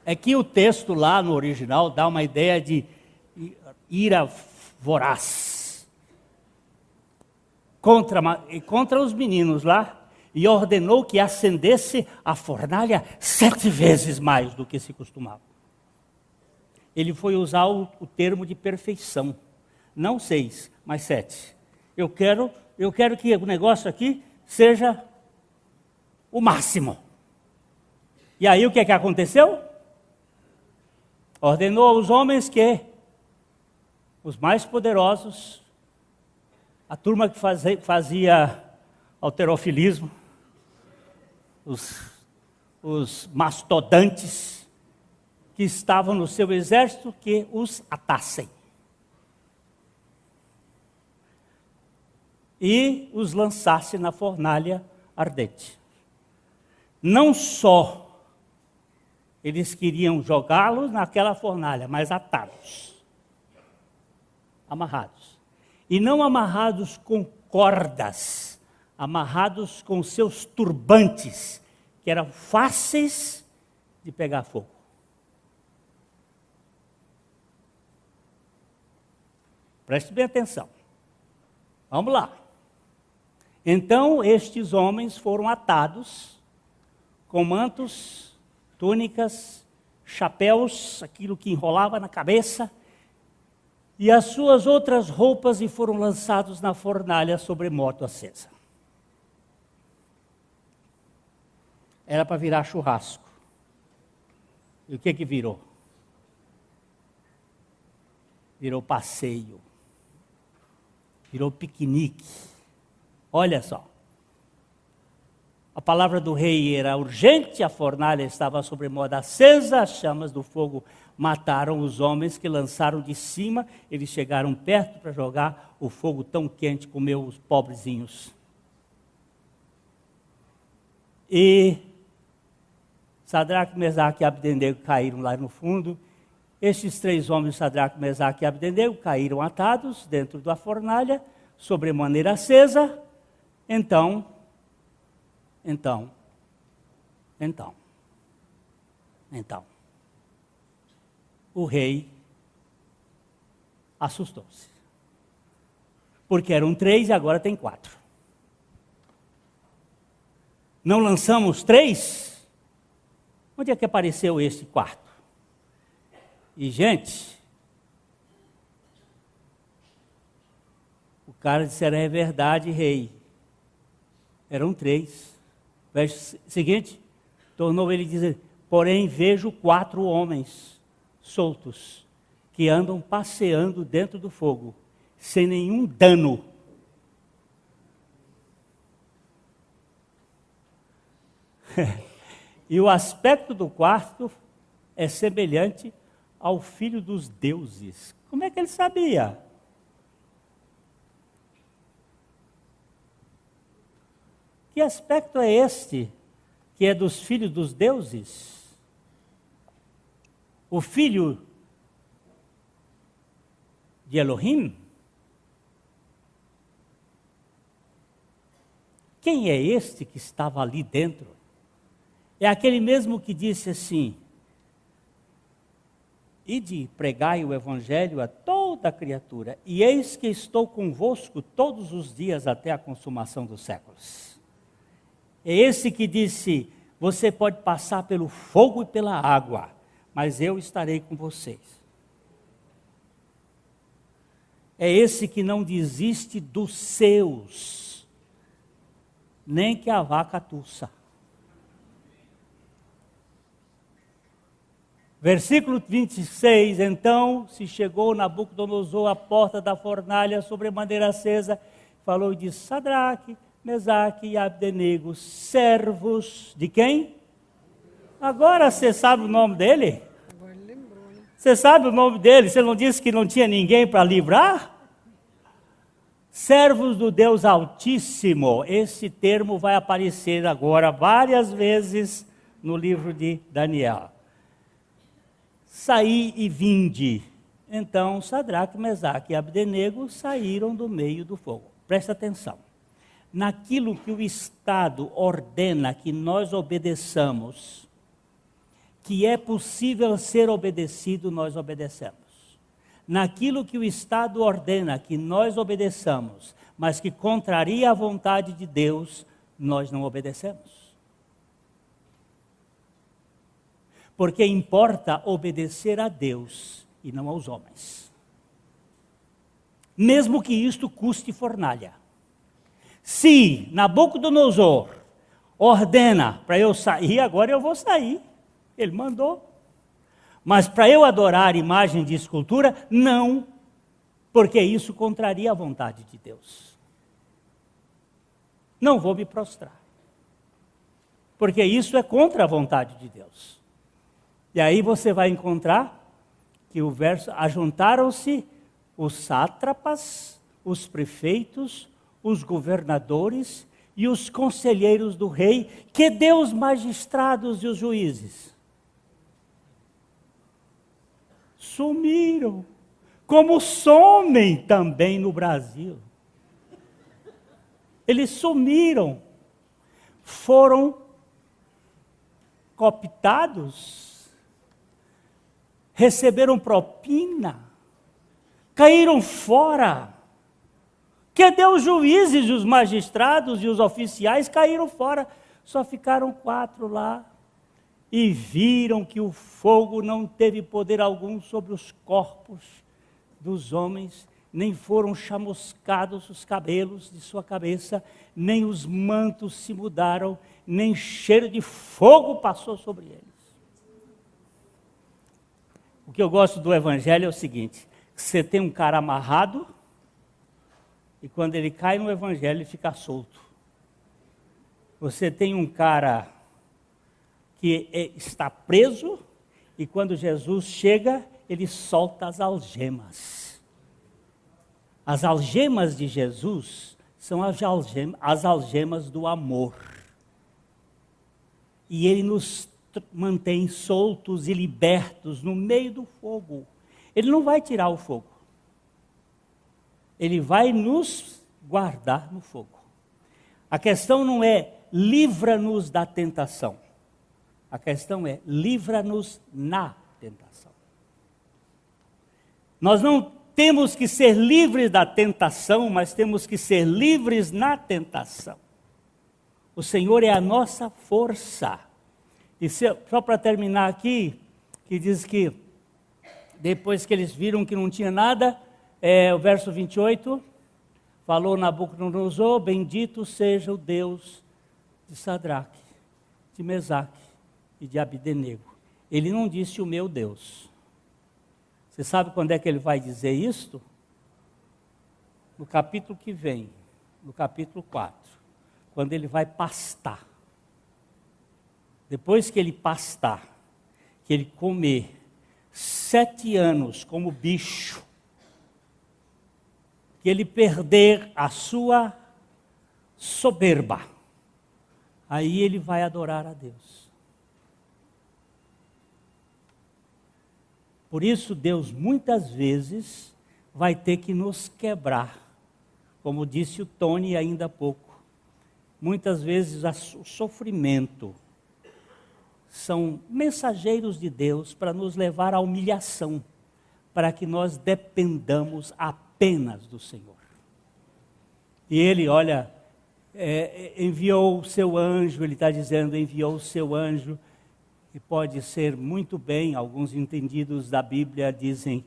Speaker 1: É que o texto lá no original dá uma ideia de ira voraz. Contra os meninos lá, e ordenou que acendesse a fornalha 7 vezes mais do que se costumava. Ele foi usar o termo de perfeição. Não 6, mas 7. Eu quero que o negócio aqui seja o máximo. E aí o que aconteceu? Ordenou aos homens que os mais poderosos, a turma que fazia halterofilismo, os mastodantes que estavam no seu exército, que os atassem. E os lançasse na fornalha ardente. Não só eles queriam jogá-los naquela fornalha, mas atados, amarrados. E não amarrados com cordas, amarrados com seus turbantes, que eram fáceis de pegar fogo. Preste bem atenção. Vamos lá. Então estes homens foram atados com mantos, túnicas, chapéus, aquilo que enrolava na cabeça, e as suas outras roupas, e foram lançados na fornalha sobre moto acesa. Era para virar churrasco. E o que virou? Virou passeio. Virou piquenique. Olha só. A palavra do rei era urgente, a fornalha estava sobre modo acesa, as chamas do fogo mataram os homens que lançaram de cima, eles chegaram perto para jogar, o fogo tão quente comeu os pobrezinhos. E Sadraque, Mesaque e Abdenego caíram lá no fundo. Estes 3 homens, Sadraque, Mesaque e Abdenego, caíram atados dentro da fornalha, sobremaneira acesa. Então, o rei assustou-se. Porque eram 3 e agora tem 4. Não lançamos 3? Onde é que apareceu este 4? E, gente, o cara disse, é verdade, rei. Eram 3. Verso seguinte, tornou ele dizer, porém vejo 4 homens soltos, que andam passeando dentro do fogo, sem nenhum dano. E o aspecto do quarto é semelhante ao filho dos deuses. Como é que ele sabia? Que aspecto é este, que é dos filhos dos deuses? O filho de Elohim? Quem é este que estava ali dentro? É aquele mesmo que disse assim, ide, pregai o evangelho a toda criatura, e eis que estou convosco todos os dias até a consumação dos séculos. É esse que disse, você pode passar pelo fogo e pela água, mas eu estarei com vocês. É esse que não desiste dos seus, nem que a vaca tussa. Versículo 26, então se chegou Nabucodonosor à porta da fornalha sobremaneira acesa, falou e disse, Sadraque, Mesaque e Abdenego, servos de quem? Agora você sabe o nome dele?
Speaker 2: Agora ele lembrou, né?
Speaker 1: Você sabe o nome dele? Você não disse que não tinha ninguém para livrar? Servos do Deus Altíssimo. Esse termo vai aparecer agora várias vezes no livro de Daniel. Saí e vinde. Então Sadraque, Mesaque e Abdenego saíram do meio do fogo. Presta atenção. Naquilo que o Estado ordena que nós obedeçamos, que é possível ser obedecido, nós obedecemos. Naquilo que o Estado ordena que nós obedeçamos, mas que contraria a vontade de Deus, nós não obedecemos. Porque importa obedecer a Deus e não aos homens. Mesmo que isto custe fornalha. Se Nabucodonosor ordena para eu sair, agora eu vou sair. Ele mandou. Mas para eu adorar imagem de escultura, não. Porque isso contraria a vontade de Deus. Não vou me prostrar. Porque isso é contra a vontade de Deus. E aí você vai encontrar que o verso, ajuntaram-se os sátrapas, os prefeitos, os governadores e os conselheiros do rei, que deu os magistrados e os juízes. Sumiram, como somem também no Brasil. Eles sumiram, foram cooptados, receberam propina, caíram fora, Cadê os juízes, os magistrados e os oficiais? Caíram fora, só ficaram 4 lá. E viram que o fogo não teve poder algum sobre os corpos dos homens, nem foram chamuscados os cabelos de sua cabeça, nem os mantos se mudaram, nem cheiro de fogo passou sobre eles. O que eu gosto do Evangelho é o seguinte: você tem um cara amarrado, e quando ele cai no Evangelho, ele fica solto. Você tem um cara que está preso, e quando Jesus chega, ele solta as algemas. As algemas de Jesus são as algemas do amor. E ele nos mantém soltos e libertos no meio do fogo. Ele não vai tirar o fogo. Ele vai nos guardar no fogo. A questão não é livra-nos da tentação. A questão é livra-nos na tentação. Nós não temos que ser livres da tentação, mas temos que ser livres na tentação. O Senhor é a nossa força. E só para terminar aqui, que diz que depois que eles viram que não tinha nada, o verso 28, falou Nabucodonosor: bendito seja o Deus de Sadraque, de Mesaque e de Abdenego. Ele não disse o meu Deus. Você sabe quando é que ele vai dizer isto? No capítulo que vem, no capítulo 4, quando ele vai pastar. Depois que ele pastar, que ele comer 7 anos como bicho, que ele perder a sua soberba, aí ele vai adorar a Deus. Por isso Deus muitas vezes vai ter que nos quebrar, como disse o Tony ainda há pouco. Muitas vezes o sofrimento são mensageiros de Deus para nos levar à humilhação, para que nós dependamos apenas do Senhor. E ele, olha, enviou o seu anjo, ele está dizendo, enviou o seu anjo, e pode ser muito bem, alguns entendidos da Bíblia dizem,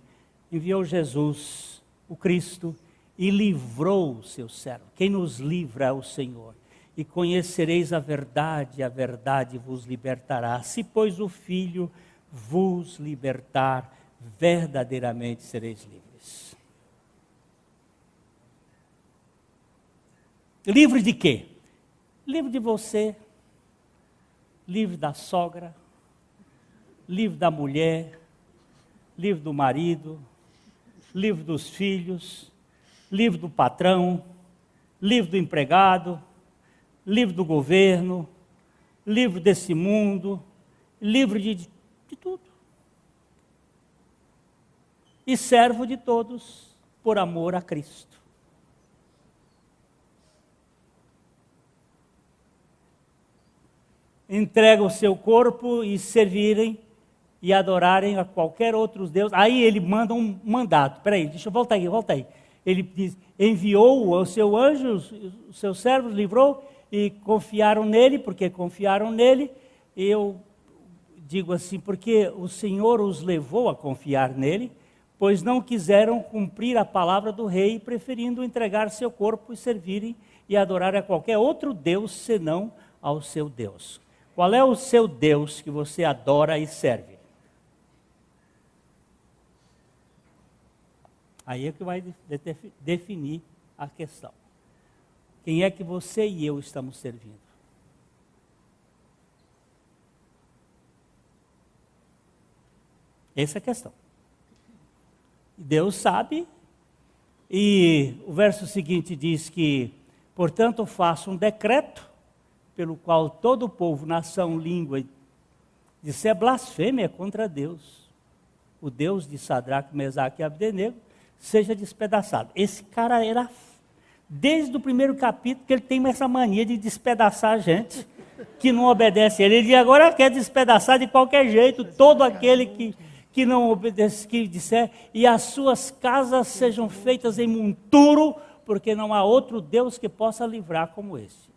Speaker 1: enviou Jesus, o Cristo, e livrou o seu servo. Quem nos livra é o Senhor. E conhecereis a verdade vos libertará. Se, pois, o Filho vos libertar, verdadeiramente sereis livres. Livre de quê? Livre de você, livre da sogra, livre da mulher, livre do marido, livre dos filhos, livre do patrão, livre do empregado, livre do governo, livre desse mundo, livre de tudo. E servo de todos por amor a Cristo. Entrega o seu corpo e servirem e adorarem a qualquer outro Deus. Aí ele manda um mandato. Espera aí, deixa eu voltar aí. Ele diz, enviou o seu anjo, os seus servos, livrou, e confiaram nele, porque confiaram nele. Eu digo assim, porque o Senhor os levou a confiar nele, pois não quiseram cumprir a palavra do rei, preferindo entregar seu corpo e servirem e adorar a qualquer outro Deus, senão ao seu Deus. Qual é o seu Deus que você adora e serve? Aí é que vai definir a questão. Quem é que você e eu estamos servindo? Essa é a questão. Deus sabe, e o verso seguinte diz que, portanto, faço um decreto, pelo qual todo o povo, nação, língua, disser blasfêmia contra Deus, o Deus de Sadraque, Mesaque e Abdenego, seja despedaçado. Esse cara era, desde o primeiro capítulo, que ele tem essa mania de despedaçar a gente, que não obedece a ele. Ele agora quer despedaçar de qualquer jeito, todo aquele que não obedece, que disser, e as suas casas sejam feitas em monturo, porque não há outro Deus que possa livrar como esse.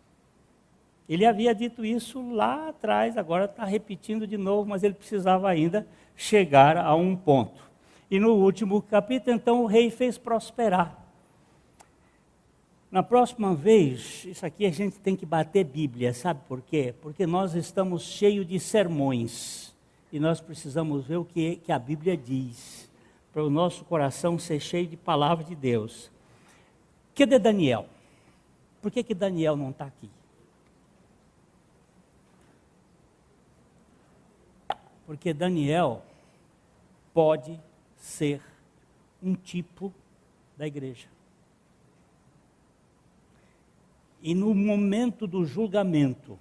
Speaker 1: Ele havia dito isso lá atrás, agora está repetindo de novo, mas ele precisava ainda chegar a um ponto. E no último capítulo, então, o rei fez prosperar. Na próxima vez, isso aqui a gente tem que bater Bíblia, sabe por quê? Porque nós estamos cheios de sermões e nós precisamos ver o que a Bíblia diz, para o nosso coração ser cheio de palavra de Deus. Cadê Daniel? Por que Daniel não está aqui? Porque Daniel pode ser um tipo da igreja. E no momento do julgamento,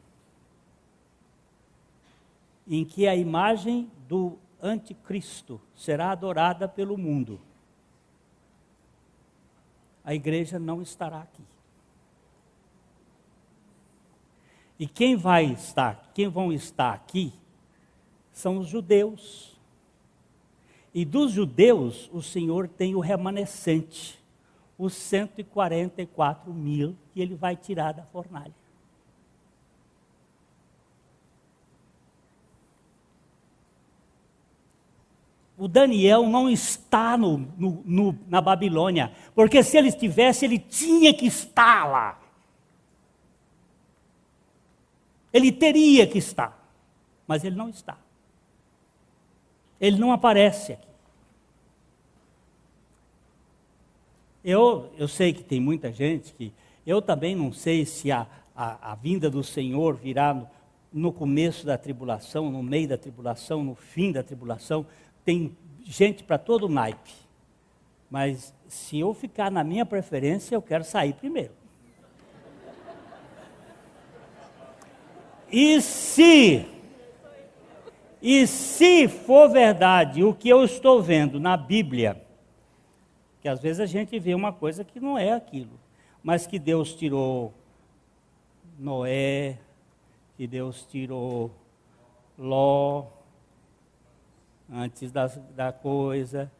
Speaker 1: em que a imagem do anticristo será adorada pelo mundo, a igreja não estará aqui. E quem vão estar aqui são os judeus. E dos judeus, o Senhor tem o remanescente, os 144 mil que ele vai tirar da fornalha. O Daniel não está na Babilônia, porque se ele estivesse, ele tinha que estar lá. Ele teria que estar, mas ele não está. Ele não aparece aqui. Eu sei que tem muita gente que... Eu também não sei se a vinda do Senhor virá no começo da tribulação, no meio da tribulação, no fim da tribulação. Tem gente para todo naipe. Mas se eu ficar na minha preferência, eu quero sair primeiro. E se for verdade o que eu estou vendo na Bíblia, que às vezes a gente vê uma coisa que não é aquilo, mas que Deus tirou Noé, que Deus tirou Ló, antes da coisa,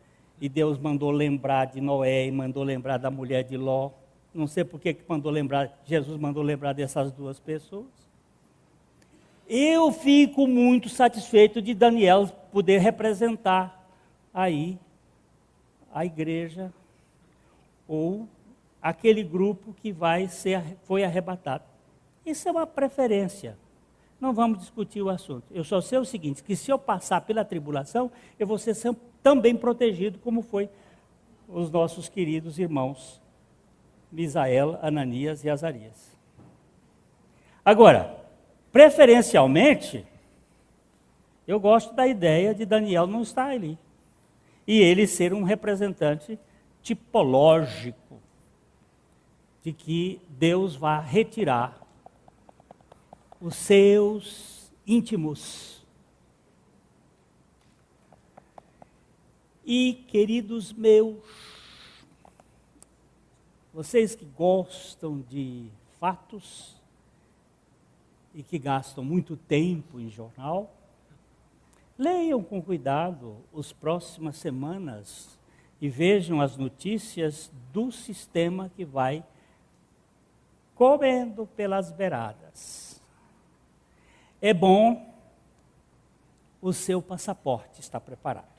Speaker 1: e Deus mandou lembrar de Noé e mandou lembrar da mulher de Ló. Não sei por que Jesus mandou lembrar dessas duas pessoas. Eu fico muito satisfeito de Daniel poder representar aí a igreja ou aquele grupo que foi arrebatado. Isso é uma preferência. Não vamos discutir o assunto. Eu só sei o seguinte, que se eu passar pela tribulação, eu vou ser também protegido, como foi os nossos queridos irmãos Misael, Ananias e Azarias. Agora, preferencialmente, eu gosto da ideia de Daniel não estar ali. E ele ser um representante tipológico de que Deus vai retirar os seus íntimos. E, queridos meus, vocês que gostam de fatos e que gastam muito tempo em jornal, leiam com cuidado as próximas semanas e vejam as notícias do sistema que vai comendo pelas beiradas. É bom o seu passaporte estar preparado.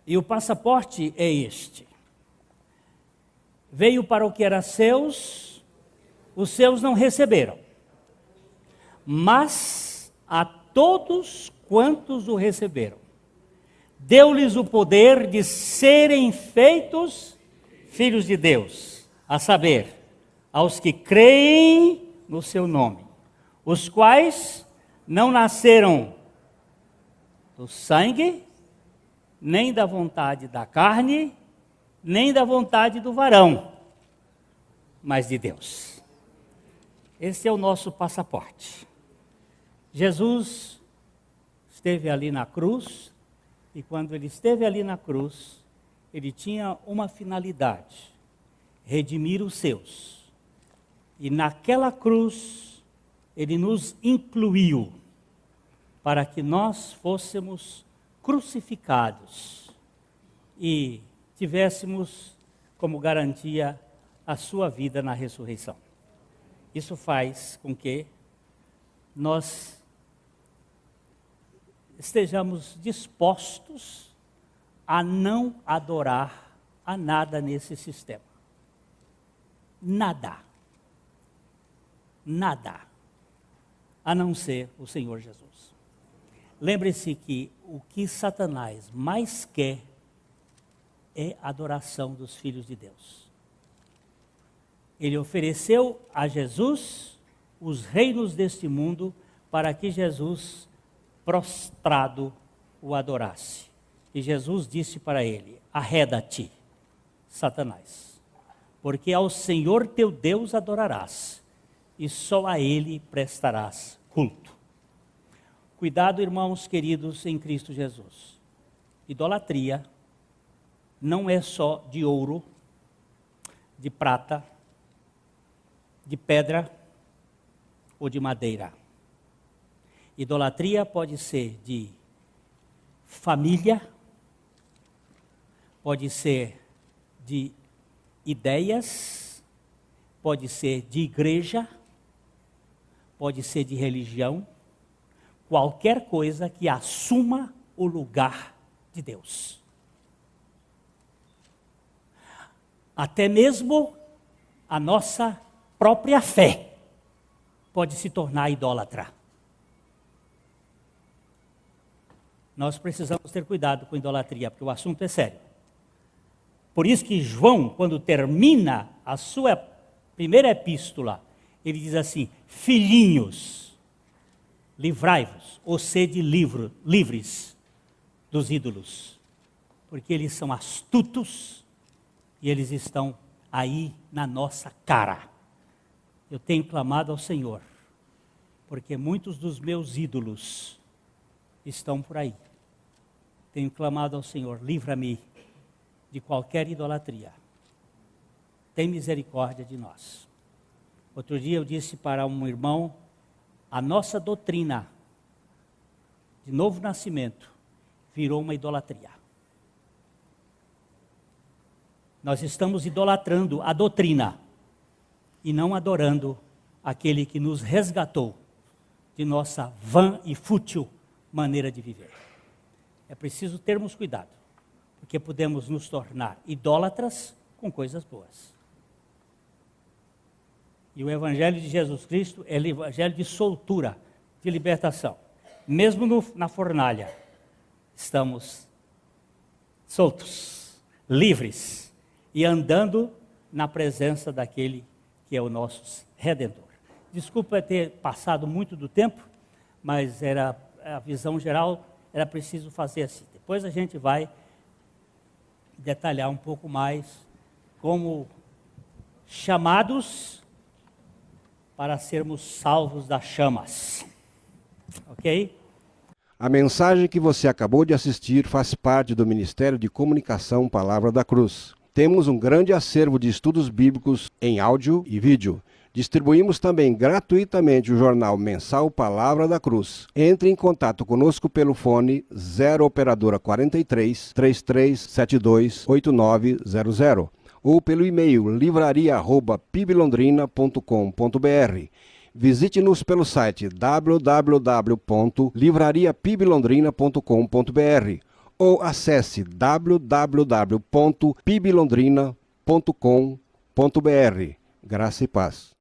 Speaker 1: E o passaporte é este. Veio para o que era seus, os seus não receberam. Mas a todos quantos o receberam, deu-lhes o poder de serem feitos filhos de Deus, a saber, aos que creem no seu nome, os quais não nasceram do sangue, nem da vontade da carne, nem da vontade do varão, mas de Deus. Esse é o nosso passaporte. Jesus esteve ali na cruz, e quando ele esteve ali na cruz, ele tinha uma finalidade: redimir os seus. E naquela cruz, ele nos incluiu para que nós fôssemos crucificados e tivéssemos como garantia a sua vida na ressurreição. Isso faz com que nós estejamos dispostos a não adorar a nada nesse sistema. Nada. Nada. A não ser o Senhor Jesus. Lembre-se que o que Satanás mais quer é a adoração dos filhos de Deus. Ele ofereceu a Jesus os reinos deste mundo para que Jesus, prostrado, o adorasse. E Jesus disse para ele: arreda-te, Satanás, porque ao Senhor teu Deus adorarás, e só a Ele prestarás culto. Cuidado, irmãos queridos em Cristo Jesus. Idolatria não é só de ouro, de prata, de pedra ou de madeira. Idolatria pode ser de família, pode ser de ideias, pode ser de igreja, pode ser de religião, qualquer coisa que assuma o lugar de Deus. Até mesmo a nossa própria fé pode se tornar idólatra. Nós precisamos ter cuidado com idolatria, porque o assunto é sério. Por isso que João, quando termina a sua primeira epístola, ele diz assim: filhinhos, livrai-vos, ou sede livres dos ídolos, porque eles são astutos e eles estão aí na nossa cara. Eu tenho clamado ao Senhor, porque muitos dos meus ídolos estão por aí. Tenho clamado ao Senhor: livra-me de qualquer idolatria. Tem misericórdia de nós. Outro dia eu disse para um irmão: a nossa doutrina de novo nascimento virou uma idolatria. Nós estamos idolatrando a doutrina e não adorando aquele que nos resgatou de nossa vã e fútil maneira de viver. É preciso termos cuidado, porque podemos nos tornar idólatras com coisas boas. E o Evangelho de Jesus Cristo é o Evangelho de soltura, de libertação. Mesmo na fornalha, estamos soltos, livres e andando na presença daquele que é o nosso Redentor. Desculpa ter passado muito do tempo, mas era a visão geral, era preciso fazer assim. Depois a gente vai detalhar um pouco mais como chamados para sermos salvos das chamas. Ok?
Speaker 3: A mensagem que você acabou de assistir faz parte do Ministério de Comunicação Palavra da Cruz. Temos um grande acervo de estudos bíblicos em áudio e vídeo. Distribuímos também gratuitamente o jornal mensal Palavra da Cruz. Entre em contato conosco pelo fone 0 operadora 43 3372 8900 ou pelo e-mail livraria@piblondrina.com.br. Visite-nos pelo site www.livrariapiblondrina.com.br ou acesse www.piblondrina.com.br. Graça e paz.